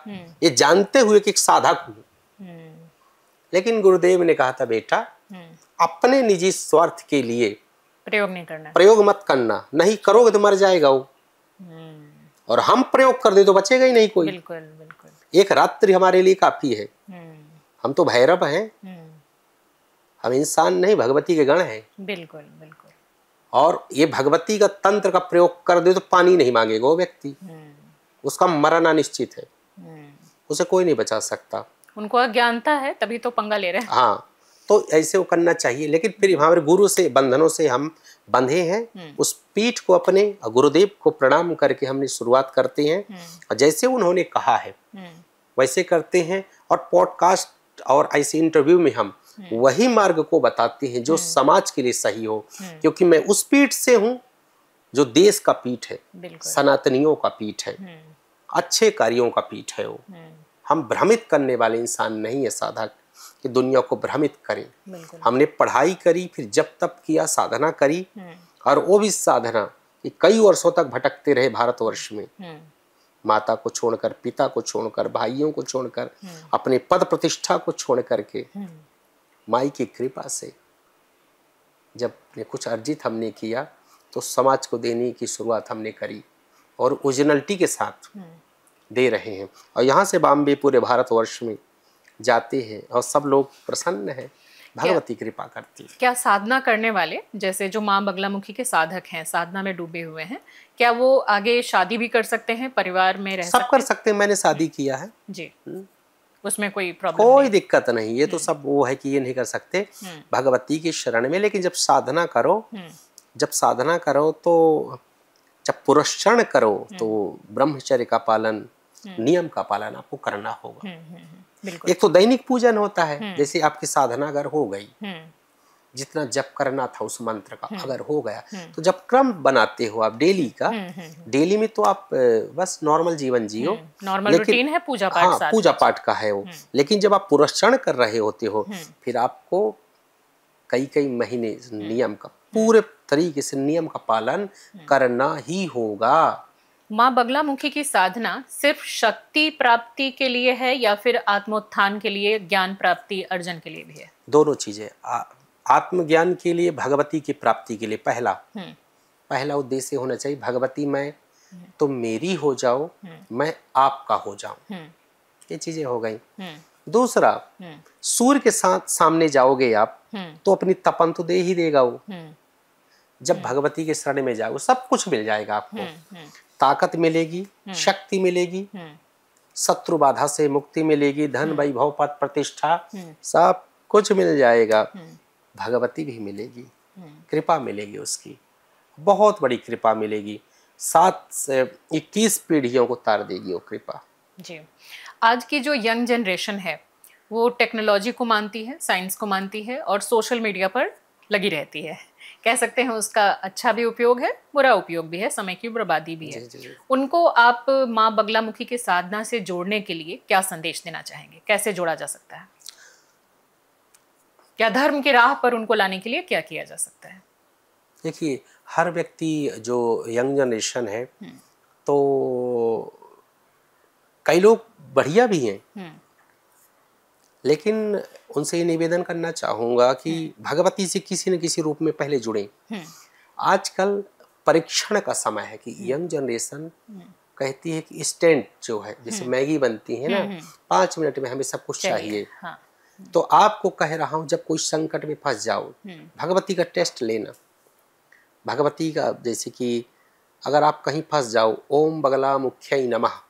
[SPEAKER 1] ये जानते हुए कि एक साधक हूं। लेकिन गुरुदेव ने कहा था बेटा, अपने निजी स्वार्थ के लिए
[SPEAKER 2] प्रयोग नहीं करना,
[SPEAKER 1] प्रयोग मत करना, नहीं करोगे तो मर जाएगा वो। और हम प्रयोग कर दे तो बचेगा ही नहीं कोई।
[SPEAKER 2] बिल्कुल बिल्कुल।
[SPEAKER 1] एक रात्रि हमारे लिए काफी है। हम तो भैरव हैं, हम इंसान नहीं, भगवती के गण हैं।
[SPEAKER 2] बिल्कुल बिल्कुल।
[SPEAKER 1] और ये भगवती का तंत्र का प्रयोग कर दे तो पानी नहीं मांगेगा वो व्यक्ति, उसका मरना निश्चित है, उसे कोई नहीं बचा सकता।
[SPEAKER 2] उनको अज्ञानता है, तभी तो पंगा ले रहे हैं।
[SPEAKER 1] हाँ, तो ऐसे वो करना चाहिए। लेकिन फिर हमारे गुरु से बंधनों से हम बंधे हैं, उस पीठ को अपने गुरुदेव को प्रणाम करके हमने शुरुआत करते हैं। और जैसे उन्होंने कहा है वैसे करते हैं। और पॉडकास्ट और ऐसे इंटरव्यू में हम वही मार्ग को बताते हैं जो समाज के लिए सही हो। क्योंकि मैं उस पीठ से हूँ जो देश का पीठ है, सनातनियों का पीठ है, अच्छे कार्यों का पीठ है वो। हम भ्रमित करने वाले इंसान नहीं है साधक कि दुनिया को भ्रमित करें। हमने पढ़ाई करी, फिर जब तब किया, साधना करी, और वो भी साधना कि कई वर्षों तक भटकते रहे भारतवर्ष में, माता को छोड़कर, पिता को छोड़कर, भाइयों को छोड़कर, अपने पद प्रतिष्ठा को छोड़ करके, माई की कृपा से जब कुछ अर्जित हमने किया तो समाज को देने की शुरुआत हमने करी और ओरिजिनलिटी के साथ दे रहे हैं। और यहाँ से बॉम्बे पूरे भारतवर्ष में जाते हैं और सब लोग प्रसन्न हैं, भगवती कृपा करती है।
[SPEAKER 2] क्या साधना करने वाले, जैसे जो माँ बगलामुखी के साधक हैं, साधना में डूबे हुए हैं, क्या वो आगे शादी भी कर सकते हैं, परिवार में रह सकते हैं?
[SPEAKER 1] सब कर सकते हैं। मैंने शादी किया है
[SPEAKER 2] जी, उसमें कोई प्रॉब्लम
[SPEAKER 1] कोई दिक्कत नहीं। ये तो सब वो है कि ये नहीं कर सकते भगवती की शरण में। लेकिन जब साधना करो तो जब पुरस्चरण करो तो ब्रह्मचर्य का पालन, नियम का पालन आपको करना होगा। एक तो दैनिक पूजन होता है, जैसे आपकी साधना अगर हो गई, जितना जप करना था उस मंत्र का अगर हो गया, तो जब क्रम बनाते हो आप डेली का, डेली में तो आप बस नॉर्मल जीवन जियो,
[SPEAKER 2] नॉर्मल रूटीन है, पूजा पाठ।
[SPEAKER 1] हाँ, पूजा पाठ का है वो। लेकिन जब आप पुरस्चरण कर रहे होते हो, फिर आपको कई महीने नियम का, पूरे तरीके से नियम का पालन करना ही होगा।
[SPEAKER 2] माँ बगलामुखी की साधना सिर्फ शक्ति प्राप्ति के लिए है या फिर आत्मोत्थान के लिए, ज्ञान प्राप्ति अर्जन के लिए भी है?
[SPEAKER 1] दोनों चीजें। आत्मज्ञान के लिए, भगवती की प्राप्ति के लिए पहला उद्देश्य होना चाहिए, भगवती मैं तुम मेरी हो जाओ, मैं आपका हो जाऊं। ये चीजें हो गई। दूसरा, सूर्य के साथ सामने जाओगे आप तो अपनी तपन तो दे ही देगा वो। जब भगवती के शरण में जाओ सब कुछ मिल जाएगा आपको। ताकत मिलेगी, शक्ति मिलेगी, शत्रु बाधा से मुक्ति मिलेगी, धन वैभव पद प्रतिष्ठा सब कुछ मिल जाएगा। भगवती भी मिलेगी, कृपा मिलेगी, उसकी बहुत बड़ी कृपा मिलेगी। 7 से 21 पीढ़ियों को तार देगी वो कृपा।
[SPEAKER 2] जी, आज की जो यंग जनरेशन है वो टेक्नोलॉजी को मानती है, साइंस को मानती है और सोशल मीडिया पर लगी रहती है। कह सकते हैं उसका अच्छा भी उपयोग है, बुरा उपयोग भी है, समय की बर्बादी भी है।
[SPEAKER 1] जी।
[SPEAKER 2] उनको आप माँ बगलामुखी के साधना से जोड़ने के लिए क्या संदेश देना चाहेंगे? कैसे जोड़ा जा सकता है? क्या धर्म की राह पर उनको लाने के लिए क्या किया जा सकता है?
[SPEAKER 1] देखिए, हर व्यक्ति जो यंग जनरेशन है तो कई लोग बढ़िया भी हैं, लेकिन उनसे ये निवेदन करना चाहूँगा कि भगवती से किसी न किसी रूप में पहले जुड़ें। आजकल परीक्षण का समय है कि यंग जनरेशन कहती है कि इंस्टेंट जो है, जैसे मैगी बनती है ना, 5 मिनट में हमें सब कुछ चाहिए।
[SPEAKER 2] हाँ।
[SPEAKER 1] तो आपको कह रहा हूँ, जब कोई संकट में फंस जाओ, भगवती का टेस्ट लेना। भगवती का, जैसे कि अगर आप कहीं फंस जाओ, ओम बगला मुख्य नमः,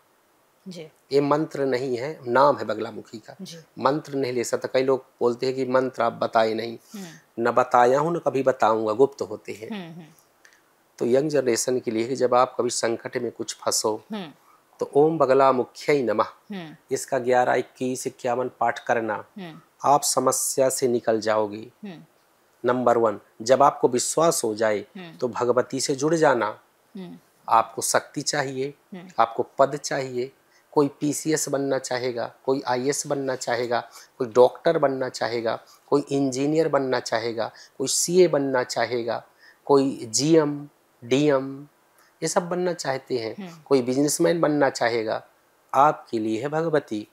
[SPEAKER 1] ये मंत्र नहीं है, नाम है बगलामुखी का, मंत्र नहीं ले सकता। कई लोग बोलते हैं कि मंत्र आप बताए नहीं, न बताया हूँ न कभी बताऊंगा, गुप्त होते हैं। तो यंग जनरेशन के लिए कि जब आप कभी संकट में कुछ फंसो तो ओम बगला मुख्य नमः, इसका 11, 21, 51 पाठ करना, आप समस्या से निकल जाओगे। नंबर 1, जब आपको विश्वास हो जाए तो भगवती से जुड़ जाना। आपको शक्ति चाहिए, आपको पद चाहिए। कोई पीसीएस बनना चाहेगा, कोई आईएएस बनना चाहेगा, कोई डॉक्टर बनना चाहेगा, कोई इंजीनियर बनना चाहेगा, कोई सीए बनना चाहेगा, कोई जीएम, डीएम, ये सब बनना चाहते हैं, कोई बिजनेसमैन बनना चाहेगा। आपके लिए है भगवती।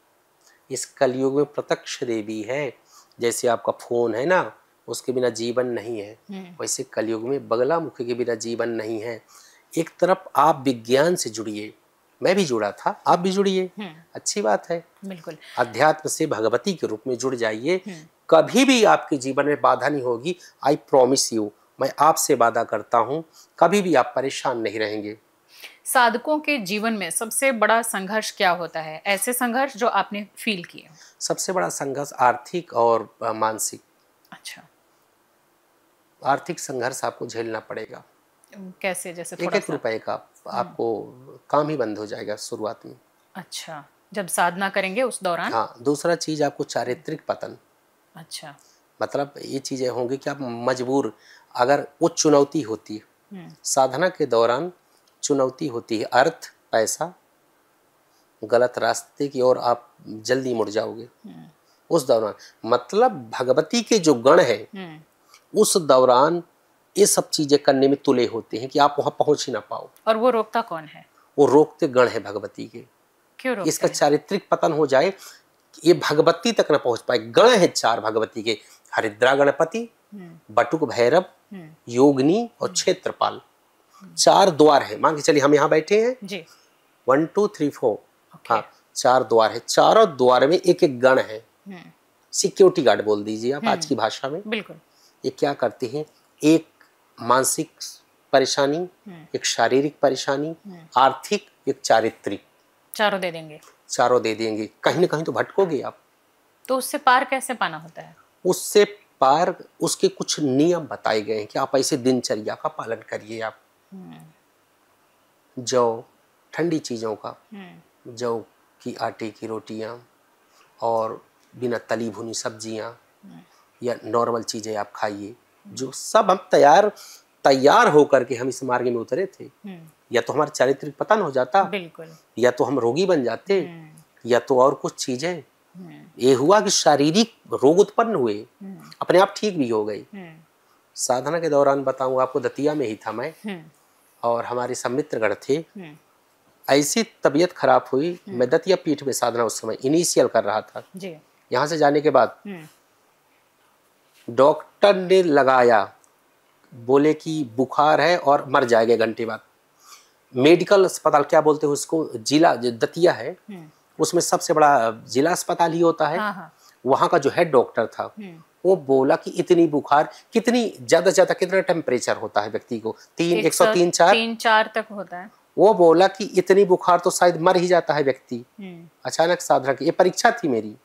[SPEAKER 1] इस कलयुग में प्रत्यक्ष देवी है। जैसे आपका फोन है ना, उसके बिना जीवन नहीं है, वैसे कलयुग में बगलामुखी के बिना जीवन नहीं है। एक तरफ आप विज्ञान से जुड़िए, मैं भी जुड़ा था, आप भी जुड़िए, अच्छी बात है।
[SPEAKER 2] बिल्कुल।
[SPEAKER 1] अध्यात्म से भगवती के रूप में जुड़ जाइए, कभी भी आपके जीवन में बाधा नहीं होगी। आई प्रॉमिस यू, मैं आपसे वादा करता हूँ, कभी भी आप परेशान नहीं रहेंगे।
[SPEAKER 2] साधकों के जीवन में सबसे बड़ा संघर्ष क्या होता है? ऐसे संघर्ष जो आपने फील किए?
[SPEAKER 1] सबसे बड़ा संघर्ष आर्थिक और मानसिक।
[SPEAKER 2] अच्छा।
[SPEAKER 1] आर्थिक संघर्ष आपको झेलना पड़ेगा।
[SPEAKER 2] कैसे? जैसे
[SPEAKER 1] एक एक रुपए का आपको काम ही बंद हो जाएगा शुरुआत में।
[SPEAKER 2] अच्छा, जब साधना करेंगे उस दौरान?
[SPEAKER 1] हाँ। दूसरा चीज आपको चारित्रिक पतन।
[SPEAKER 2] अच्छा।
[SPEAKER 1] मतलब ये चीजें होंगी कि आप मजबूर, अगर वो चुनौती होती है साधना के दौरान, चुनौती होती है अर्थ, पैसा, गलत रास्ते की ओर आप जल्दी मुड़ जाओगे उस दौरान। मतलब भगवती के जो गण है उस दौरान ये सब चीजें करने में तुले होते हैं कि आप वहां पहुंच ही ना पाओ।
[SPEAKER 2] और वो रोकता कौन है?
[SPEAKER 1] वो रोकते गण है भगवती के।
[SPEAKER 2] क्यों रोकते
[SPEAKER 1] इसका
[SPEAKER 2] हैं?
[SPEAKER 1] चारित्रिक पतन हो जाए, ये भगवती तक न पहुंच पाए। गण है 4 भगवती के, हरिद्रा गणपति, बटुक भैरव, योगिनी और क्षेत्रपाल। 4 द्वार है। मान के चलिए हम यहाँ बैठे हैं जी, 1 2 3 4, हाँ 4 द्वार है। चारों द्वार में एक एक गण है। सिक्योरिटी गार्ड बोल दीजिए आप आज की भाषा में।
[SPEAKER 2] बिल्कुल।
[SPEAKER 1] ये क्या करते हैं? एक मानसिक परेशानी, एक शारीरिक परेशानी, आर्थिक, एक चारित्रिक,
[SPEAKER 2] चारों दे देंगे।
[SPEAKER 1] चारों दे देंगे। कहीं ना कहीं तो भटकोगे आप।
[SPEAKER 2] तो उससे पार कैसे पाना होता है?
[SPEAKER 1] उससे पार, उसके कुछ नियम बताए गए हैं कि आप ऐसे दिनचर्या का पालन करिए। आप जौ, ठंडी चीज़ों का, जौ की आटे की रोटियां और बिना तली भुनी सब्जियां या नॉर्मल चीज़ें आप खाइए। जो सब हम तैयार होकर के हम इस मार्ग में उतरे थे। या तो हमारा चारित्रिक पतन हो जाता, बिल्कुल, या तो हम रोगी बन जाते, या तो और कुछ चीजें। ये हुआ कि शारीरिक रोग उत्पन्न हुए, अपने आप ठीक भी हो गए। साधना के दौरान बताऊं आपको, दतिया में ही था मैं और हमारे सब मित्रगण थे। ऐसी तबीयत खराब हुई, मैं दतिया पीठ में साधना उस समय इनिशियल कर रहा था। यहाँ से जाने के बाद डॉक्टर ने लगाया, बोले कि बुखार है और मर जाएगा घंटे बाद। मेडिकल अस्पताल क्या बोलते हैं उसको, जिला दतिया है, उसमें सबसे बड़ा जिला अस्पताल ही होता है। वहाँ का जो हेड डॉक्टर था वो बोला कि इतनी बुखार, कितनी ज्यादा से ज्यादा कितना टेम्परेचर होता है व्यक्ति को? 103-104
[SPEAKER 2] तक होता है।
[SPEAKER 1] वो बोला कि इतनी बुखार तो शायद मर ही जाता है व्यक्ति। अचानक साधना की, ये परीक्षा थी मेरी,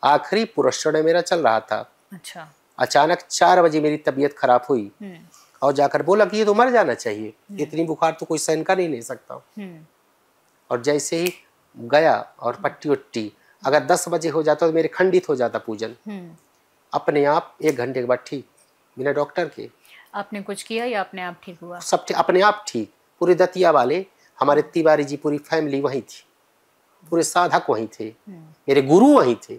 [SPEAKER 1] आखिरी पुरस्कार मेरा चल रहा था। अच्छा। अचानक 4 बजे मेरी तबीयत खराब हुई और जाकर बोला कि ये तो मर जाना चाहिए, इतनी बुखार तो कोई सहन कर ही नहीं सकता। और जैसे ही गया और पट्टी उट्टी, अगर 10 बजे हो जाता तो मेरे खंडित हो जाता पूजन। अपने आप 1 घंटे के बाद ठीक, बिना डॉक्टर के।
[SPEAKER 2] आपने कुछ किया या अपने आप ठीक हुआ?
[SPEAKER 1] सब अपने आप ठीक। पूरे दतिया वाले, हमारे तिवारी जी, पूरी फैमिली वहीं थी, पूरे साधक वहीं थे, मेरे गुरु वहीं थे।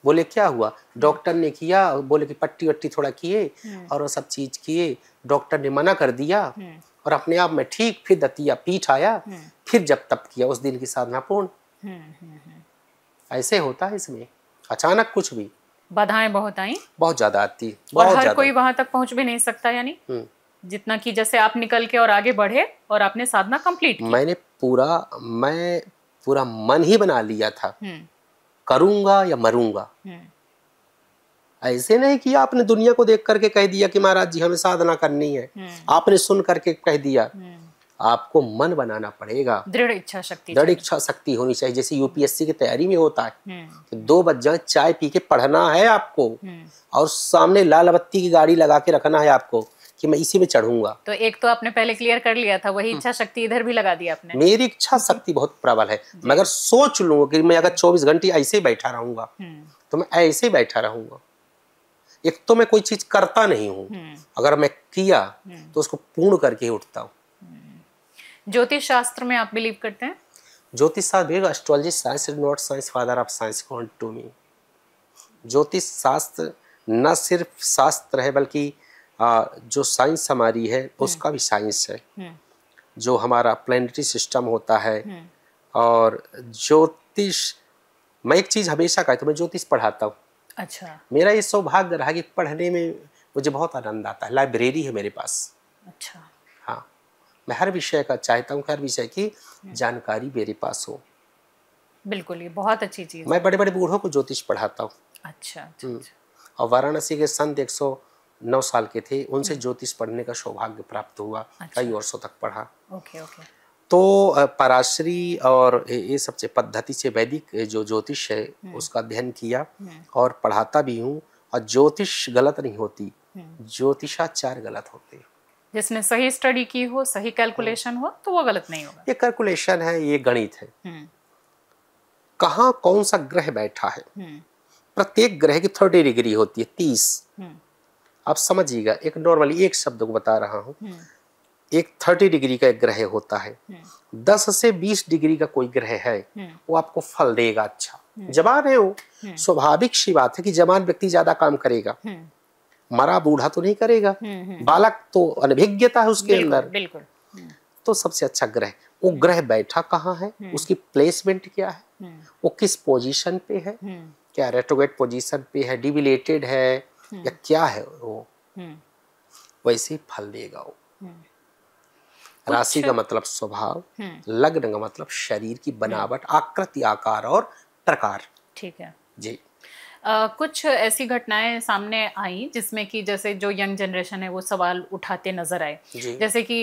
[SPEAKER 1] बोले क्या हुआ? डॉक्टर ने किया, बोले कि पट्टी वट्टी थोड़ा किए और वो सब चीज किए। डॉक्टर ने मना कर दिया और अपने आप में ठीक। फिर दतिया पीठ आया, फिर जब तप किया, उस दिन की साधना पूर्ण। ऐसे होता है इसमें, अचानक कुछ भी।
[SPEAKER 2] बाधाएं बहुत आई,
[SPEAKER 1] बहुत ज्यादा आती,
[SPEAKER 2] और हर कोई वहां तक पहुंच भी नहीं सकता। यानी जितना कि जैसे आप निकल के और आगे बढ़े और आपने साधना कंप्लीट की।
[SPEAKER 1] मैं पूरा मन ही बना लिया था, करूंगा या मरूंगा। ऐसे नहीं कि आपने दुनिया को देख करके कह दिया कि महाराज जी हमें साधना करनी है, आपने सुन करके कह दिया। आपको मन बनाना पड़ेगा,
[SPEAKER 2] दृढ़ इच्छा
[SPEAKER 1] शक्ति होनी चाहिए। जैसे यूपीएससी की तैयारी में होता है कि 2 बज जाए चाय पी के पढ़ना है आपको, और सामने लाल बत्ती की गाड़ी लगा के रखना है आपको कि मैं इसी में चढ़ूंगा।
[SPEAKER 2] तो एक तो आपने पहले क्लियर कर लिया था, वही इच्छा शक्ति इधर भी लगा दी आपने।
[SPEAKER 1] मेरी इच्छा शक्ति बहुत प्रबल है। मैं अगर सोच लूँ कि मैं अगर 24 घंटे ऐसे ही बैठा रहूंगा तो मैं ऐसे ही बैठा रहूंगा। एक तो मैं कोई चीज करता नहीं हूँ, अगर मैं किया तो उसको पूर्ण करके उठता हूँ।
[SPEAKER 2] ज्योतिष शास्त्र में आप बिलीव करते हैं?
[SPEAKER 1] ज्योतिष शास्त्र, astrology science is not science, father of science according to me. ज्योतिष शास्त्र न सिर्फ शास्त्र है बल्कि जो साइंस हमारी है उसका भी साइंस है। जो हमारा प्लैनेटरी सिस्टम होता है, और ज्योतिष, मैं एक चीज हमेशा कहता हूँ, मैं ज्योतिष पढ़ाता हूँ।
[SPEAKER 2] अच्छा।
[SPEAKER 1] मेरा ये सौभाग्य रहा कि पढ़ने में मुझे बहुत आनंद आता है। लाइब्रेरी है मेरे पास।
[SPEAKER 2] अच्छा।
[SPEAKER 1] हाँ, मैं हर विषय का चाहता हूँ, हर विषय की जानकारी मेरे पास हो।
[SPEAKER 2] बिल्कुल, ये बहुत अच्छी चीज।
[SPEAKER 1] मैं बड़े बड़े बूढ़ों को ज्योतिष पढ़ाता हूँ।
[SPEAKER 2] अच्छा।
[SPEAKER 1] और वाराणसी के संत 109 साल के थे, उनसे ज्योतिष पढ़ने का सौभाग्य प्राप्त हुआ। कई वर्षों तक पढ़ा।
[SPEAKER 2] ओके।
[SPEAKER 1] तो पराशरी और ये सबसे पद्धति से वैदिक जो ज्योतिष है उसका अध्ययन किया और पढ़ाता भी हूँ। और ज्योतिष गलत नहीं होती, ज्योतिषाचार गलत होते।
[SPEAKER 2] जिसने सही स्टडी की हो, सही कैलकुलेशन हो, तो वो गलत नहीं होगा।
[SPEAKER 1] ये कैलकुलेशन है, ये गणित है। कहाँ कौन सा ग्रह बैठा है, प्रत्येक ग्रह की 30 डिग्री होती है, 30। आप समझिएगा, एक नॉर्मली एक शब्द को बता रहा हूँ। एक 30 डिग्री का एक ग्रह होता है, 10 से 20 डिग्री का कोई ग्रह है, वो आपको फल देगा अच्छा। जवान है वो, स्वाभाविक सी बात है कि जवान व्यक्ति ज्यादा काम करेगा, मरा बूढ़ा तो नहीं करेगा। बालक तो अनभिज्ञता है उसके अंदर।
[SPEAKER 2] बिल्कुल।
[SPEAKER 1] तो सबसे अच्छा ग्रह, वो ग्रह बैठा कहाँ है, उसकी प्लेसमेंट क्या है, वो किस पोजीशन पे है, क्या रेट्रोग्रेड पोजीशन पे है, डिविलेटेड है या क्या है, वो वैसे ही फल देगा। वो राशि का मतलब स्वभाव, लग्न का मतलब शरीर की बनावट, आकृति, आकार और प्रकार।
[SPEAKER 2] ठीक है
[SPEAKER 1] जी।
[SPEAKER 2] कुछ ऐसी घटनाएं सामने आई जिसमें कि जैसे जो यंग जनरेशन है वो सवाल उठाते नजर आए। जैसे कि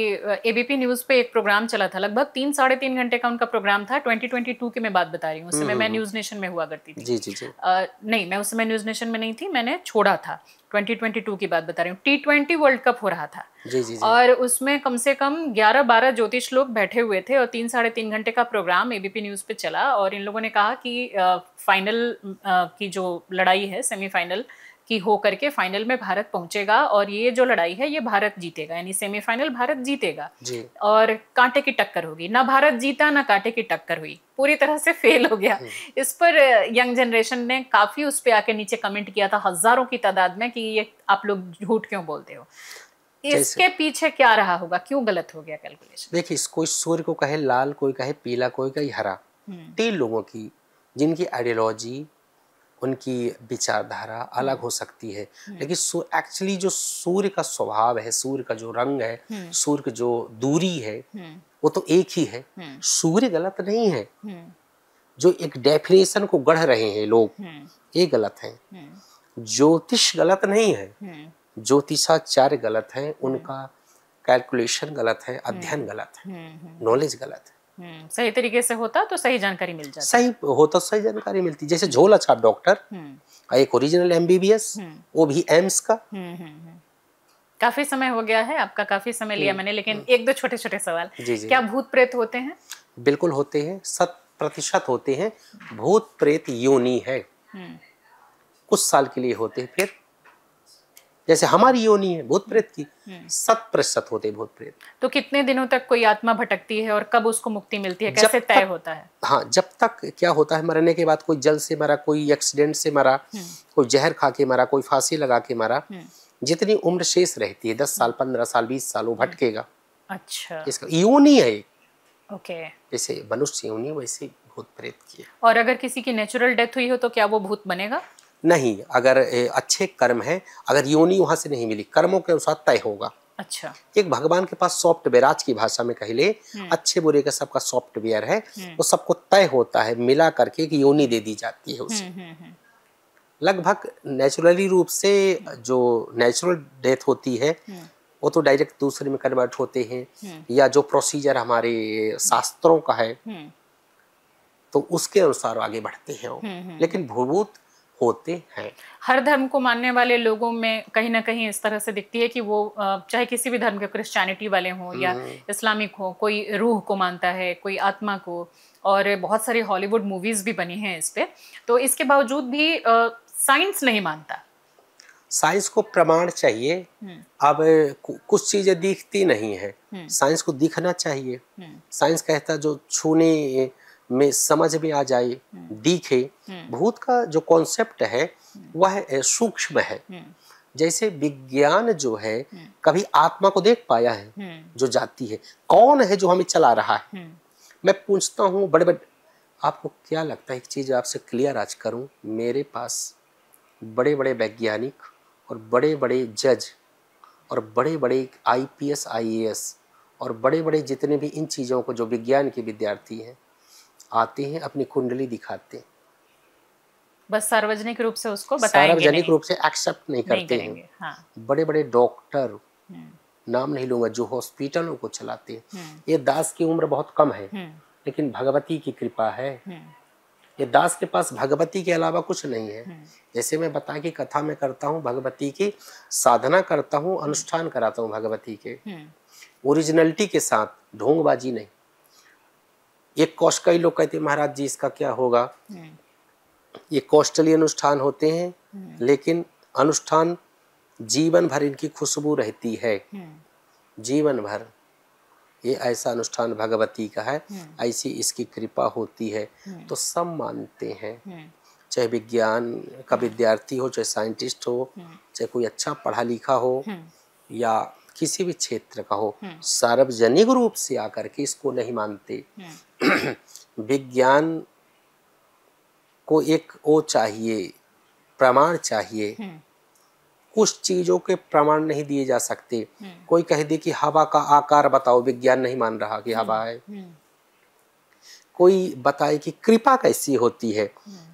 [SPEAKER 2] एबीपी न्यूज पे एक प्रोग्राम चला था, लगभग 3-3.5 घंटे का उनका प्रोग्राम था। 2022 की मैं बात बता रही हूँ। उस समय मैं न्यूज नेशन में हुआ करती थी।
[SPEAKER 1] जी।
[SPEAKER 2] नहीं, मैं उस समय न्यूज नेशन में नहीं थी, मैंने छोड़ा था। 2022 की बात बता रही हूँ। T20 वर्ल्ड कप हो रहा था।
[SPEAKER 1] जी।
[SPEAKER 2] और उसमें कम से कम 11-12 ज्योतिष लोग बैठे हुए थे और 3-3.5 घंटे का प्रोग्राम एबीपी न्यूज पे चला। और इन लोगों ने कहा कि फाइनल की जो लड़ाई है, सेमीफाइनल की हो करके फाइनल में भारत पहुंचेगा और ये जो लड़ाई है ये भारत जीतेगा, यानी सेमीफाइनल भारत जीतेगा
[SPEAKER 1] जी।
[SPEAKER 2] और कांटे की टक्कर होगी। ना भारत जीता ना कांटे की टक्कर हुई, पूरी तरह से फेल हो गया। इस पर यंग जनरेशन ने काफी उस पे आके नीचे कमेंट किया था, हजारों की तादाद में, कि ये आप लोग झूठ क्यों बोलते हो। इसके पीछे क्या रहा होगा, क्यों गलत हो गया कैलकुलेशन?
[SPEAKER 1] देखिए, कोई सूर्य को कहे लाल, कोई कहे पीला, कोई कहे हरा। 3 लोगों की जिनकी आइडियोलॉजी, उनकी विचारधारा अलग हो सकती है, लेकिन एक्चुअली जो सूर्य का स्वभाव है, सूर्य का जो रंग है, सूर्य की जो दूरी है, वो तो एक ही है। सूर्य गलत नहीं है। जो एक डेफिनेशन को गढ़ रहे हैं लोग, ये गलत है। ज्योतिष गलत नहीं है, ज्योतिषाचार्य गलत है, उनका कैलकुलेशन गलत है, अध्ययन गलत है, नॉलेज गलत है।
[SPEAKER 2] सही तरीके से होता तो सही जानकारी मिल जाती।
[SPEAKER 1] सही होता सही जानकारी मिलती। जैसे झोला छाप डॉक्टर, एक ओरिजिनल एमबीबीएस, वो भी एम्स का।
[SPEAKER 2] काफी समय हो गया है, आपका काफी समय लिया मैंने, लेकिन 1-2 छोटे-छोटे सवाल। क्या भूत प्रेत होते हैं?
[SPEAKER 1] बिल्कुल होते हैं, 100% होते हैं। भूत प्रेत योनि है, कुछ साल के लिए होते हैं, फिर जैसे हमारी योनि है भूत प्रेत की, 100% होते भूत प्रेत।
[SPEAKER 2] तो कितने दिनों तक कोई आत्मा भटकती है और कब उसको मुक्ति मिलती है, कैसे तय होता है?
[SPEAKER 1] हाँ, जब तक क्या होता है, मरने के बाद कोई जल से मरा, कोई एक्सीडेंट से मरा, कोई जहर खा के मरा, कोई फांसी लगा के मरा, जितनी उम्र शेष रहती है, 10 साल, 15 साल, 20 साल, वो भटकेगा।
[SPEAKER 2] अच्छा,
[SPEAKER 1] इसका योनि है।
[SPEAKER 2] ओके।
[SPEAKER 1] जैसे मनुष्य योनि, वैसे भूत प्रेत की।
[SPEAKER 2] और अगर किसी की नेचुरल डेथ हुई हो तो क्या वो भूत बनेगा?
[SPEAKER 1] नहीं, अगर अच्छे कर्म है, अगर योनि वहां से नहीं मिली, कर्मों के अनुसार तय होगा।
[SPEAKER 2] अच्छा।
[SPEAKER 1] एक भगवान के पास सॉफ्टवेयर, आज की भाषा में कहिले अच्छे बुरे का सबका सॉफ्टवेयर है, वो सबको तय होता है, मिला करके एक योनि दे दी जाती है उसे। लगभग नेचुरली रूप से जो नेचुरल डेथ होती है वो तो डायरेक्ट दूसरे में कन्वर्ट होते हैं, या जो प्रोसीजर हमारे शास्त्रों का है तो उसके अनुसार आगे बढ़ते हैं वो, लेकिन भूभूत होते हैं।
[SPEAKER 2] हर धर्म को मानने वाले लोगों में कहीं ना कहीं इस तरह से दिखती है कि वो चाहे किसी भी धर्म के, क्रिश्चियनिटी वाले हों या इस्लामिक हो, कोई रूह को मानता है, कोई आत्मा को, और बहुत सारी हॉलीवुड मूवीज भी बनी हैं इस पे, तो इसके बावजूद भी साइंस नहीं मानता।
[SPEAKER 1] साइंस को प्रमाण चाहिए। अब कुछ चीजें दिखती नहीं है, साइंस को दिखना चाहिए। साइंस कहता जो छूने में समझ में आ जाए, दिखे। भूत का जो कॉन्सेप्ट है वह सूक्ष्म है। जैसे विज्ञान जो है कभी आत्मा को देख पाया है जो जाती है, कौन है जो हमें चला रहा है। मैं पूछता हूँ बड़े बड़े, आपको क्या लगता है, एक चीज आपसे क्लियर आज करूं, मेरे पास बड़े बड़े वैज्ञानिक और बड़े बड़े जज और बड़े बड़े IPS IAS और बड़े बड़े जितने भी इन चीज़ों को जो विज्ञान के विद्यार्थी हैं आते हैं, अपनी कुंडली दिखाते हैं,
[SPEAKER 2] बस सार्वजनिक रूप से उसको बताएंगे,
[SPEAKER 1] सार्वजनिक रूप से एक्सेप्ट नहीं करते हैं।
[SPEAKER 2] हाँ।
[SPEAKER 1] बड़े बड़े डॉक्टर, नाम नहीं लूंगा, जो हॉस्पिटलों को चलाते हैं, ये दास की उम्र बहुत कम है लेकिन भगवती की कृपा है। ये दास के पास भगवती के अलावा कुछ नहीं है। जैसे मैं बता की कथा में करता हूँ, भगवती की साधना करता हूँ, अनुष्ठान कराता हूँ भगवती के ओरिजिनलिटी के साथ, ढोंगबाजी नहीं। एक कौश, कई लोग कहते हैं महाराज जी इसका क्या होगा, ये कौशली अनुष्ठान होते हैं लेकिन अनुष्ठान जीवन भर इनकी खुशबू रहती है, जीवन भर। ये ऐसा अनुष्ठान भगवती का है, ऐसी इसकी कृपा होती है, तो सब मानते हैं। चाहे विज्ञान का विद्यार्थी हो, चाहे साइंटिस्ट हो, चाहे कोई अच्छा पढ़ा लिखा हो या किसी भी क्षेत्र का हो, सार्वजनिक रूप से आकर के इसको नहीं मानते। विज्ञान को एक वो चाहिए, प्रमाण चाहिए। कुछ चीजों के प्रमाण नहीं दिए जा सकते। कोई कह दे कि हवा का आकार बताओ, विज्ञान नहीं मान रहा कि हवा है। कोई बताए कि कृपा कैसी होती है,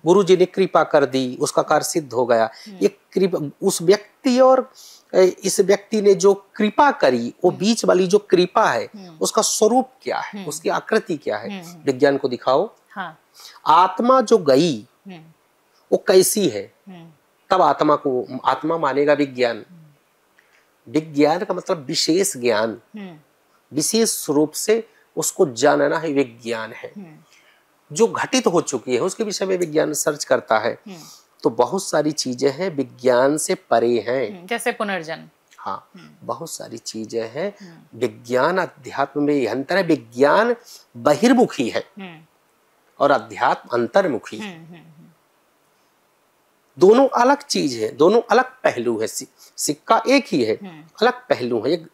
[SPEAKER 1] गुरु जी ने कृपा कर दी, उसका कार्य सिद्ध हो गया। ये कृपा, उस व्यक्ति और इस व्यक्ति ने जो कृपा करी, वो बीच वाली जो कृपा है उसका स्वरूप क्या है, उसकी आकृति क्या है, विज्ञान को दिखाओ।
[SPEAKER 2] हाँ।
[SPEAKER 1] आत्मा जो गई वो कैसी है, तब आत्मा को आत्मा मानेगा विज्ञान। विज्ञान का मतलब विशेष ज्ञान, विशेष रूप से उसको जानना है, विज्ञान है। जो घटित हो चुकी है उसके विषय में विज्ञान सर्च करता है। तो बहुत सारी चीजें हैं विज्ञान से परे हैं,
[SPEAKER 2] जैसे पुनर्जन्म।
[SPEAKER 1] हाँ, बहुत सारी चीजें हैं। विज्ञान अध्यात्म में यह अंतर है, विज्ञान बहिर्मुखी है और अध्यात्म अंतर्मुखी है। दोनों अलग चीज है, दोनों अलग पहलू है। सिक्का एक ही है, अलग पहलू है। एक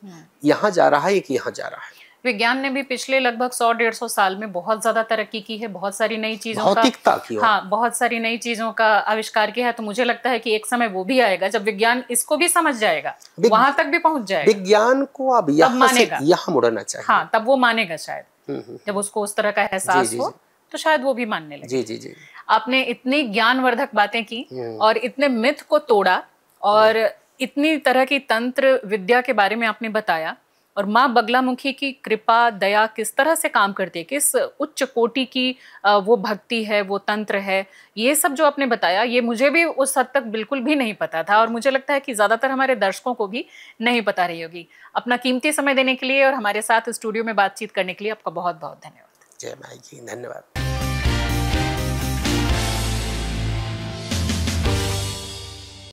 [SPEAKER 1] यहाँ जा रहा है, एक यहाँ जा रहा है।
[SPEAKER 2] विज्ञान ने भी पिछले लगभग 100-150 साल में बहुत ज्यादा तरक्की की है, बहुत सारी नई चीजों
[SPEAKER 1] भौतिकता की,
[SPEAKER 2] हाँ, बहुत सारी नई चीजों का आविष्कार किया है। तो मुझे लगता है कि एक समय वो भी आएगा जब विज्ञान इसको भी समझ जाएगा, वहां तक भी पहुंच जाएगा।
[SPEAKER 1] विज्ञान को अब यहाँ मुड़ना चाहिए।
[SPEAKER 2] हाँ, तब वो मानेगा शायद, जब उसको उस तरह का एहसास हो तो शायद वो भी मानने लगे।
[SPEAKER 1] जी।
[SPEAKER 2] आपने इतनी ज्ञानवर्धक बातें की और इतने मिथ को तोड़ा और इतनी तरह की तंत्र विद्या के बारे में आपने बताया, और माँ बगलामुखी की कृपा दया किस तरह से काम करती है, किस उच्च कोटि की वो भक्ति है, वो तंत्र है, ये सब जो आपने बताया, ये मुझे भी उस हद तक बिल्कुल भी नहीं पता था, और मुझे लगता है कि ज़्यादातर हमारे दर्शकों को भी नहीं पता रही होगी। अपना कीमती समय देने के लिए और हमारे साथ स्टूडियो में बातचीत करने के लिए आपका बहुत बहुत धन्यवाद।
[SPEAKER 1] जय माई की, धन्यवाद।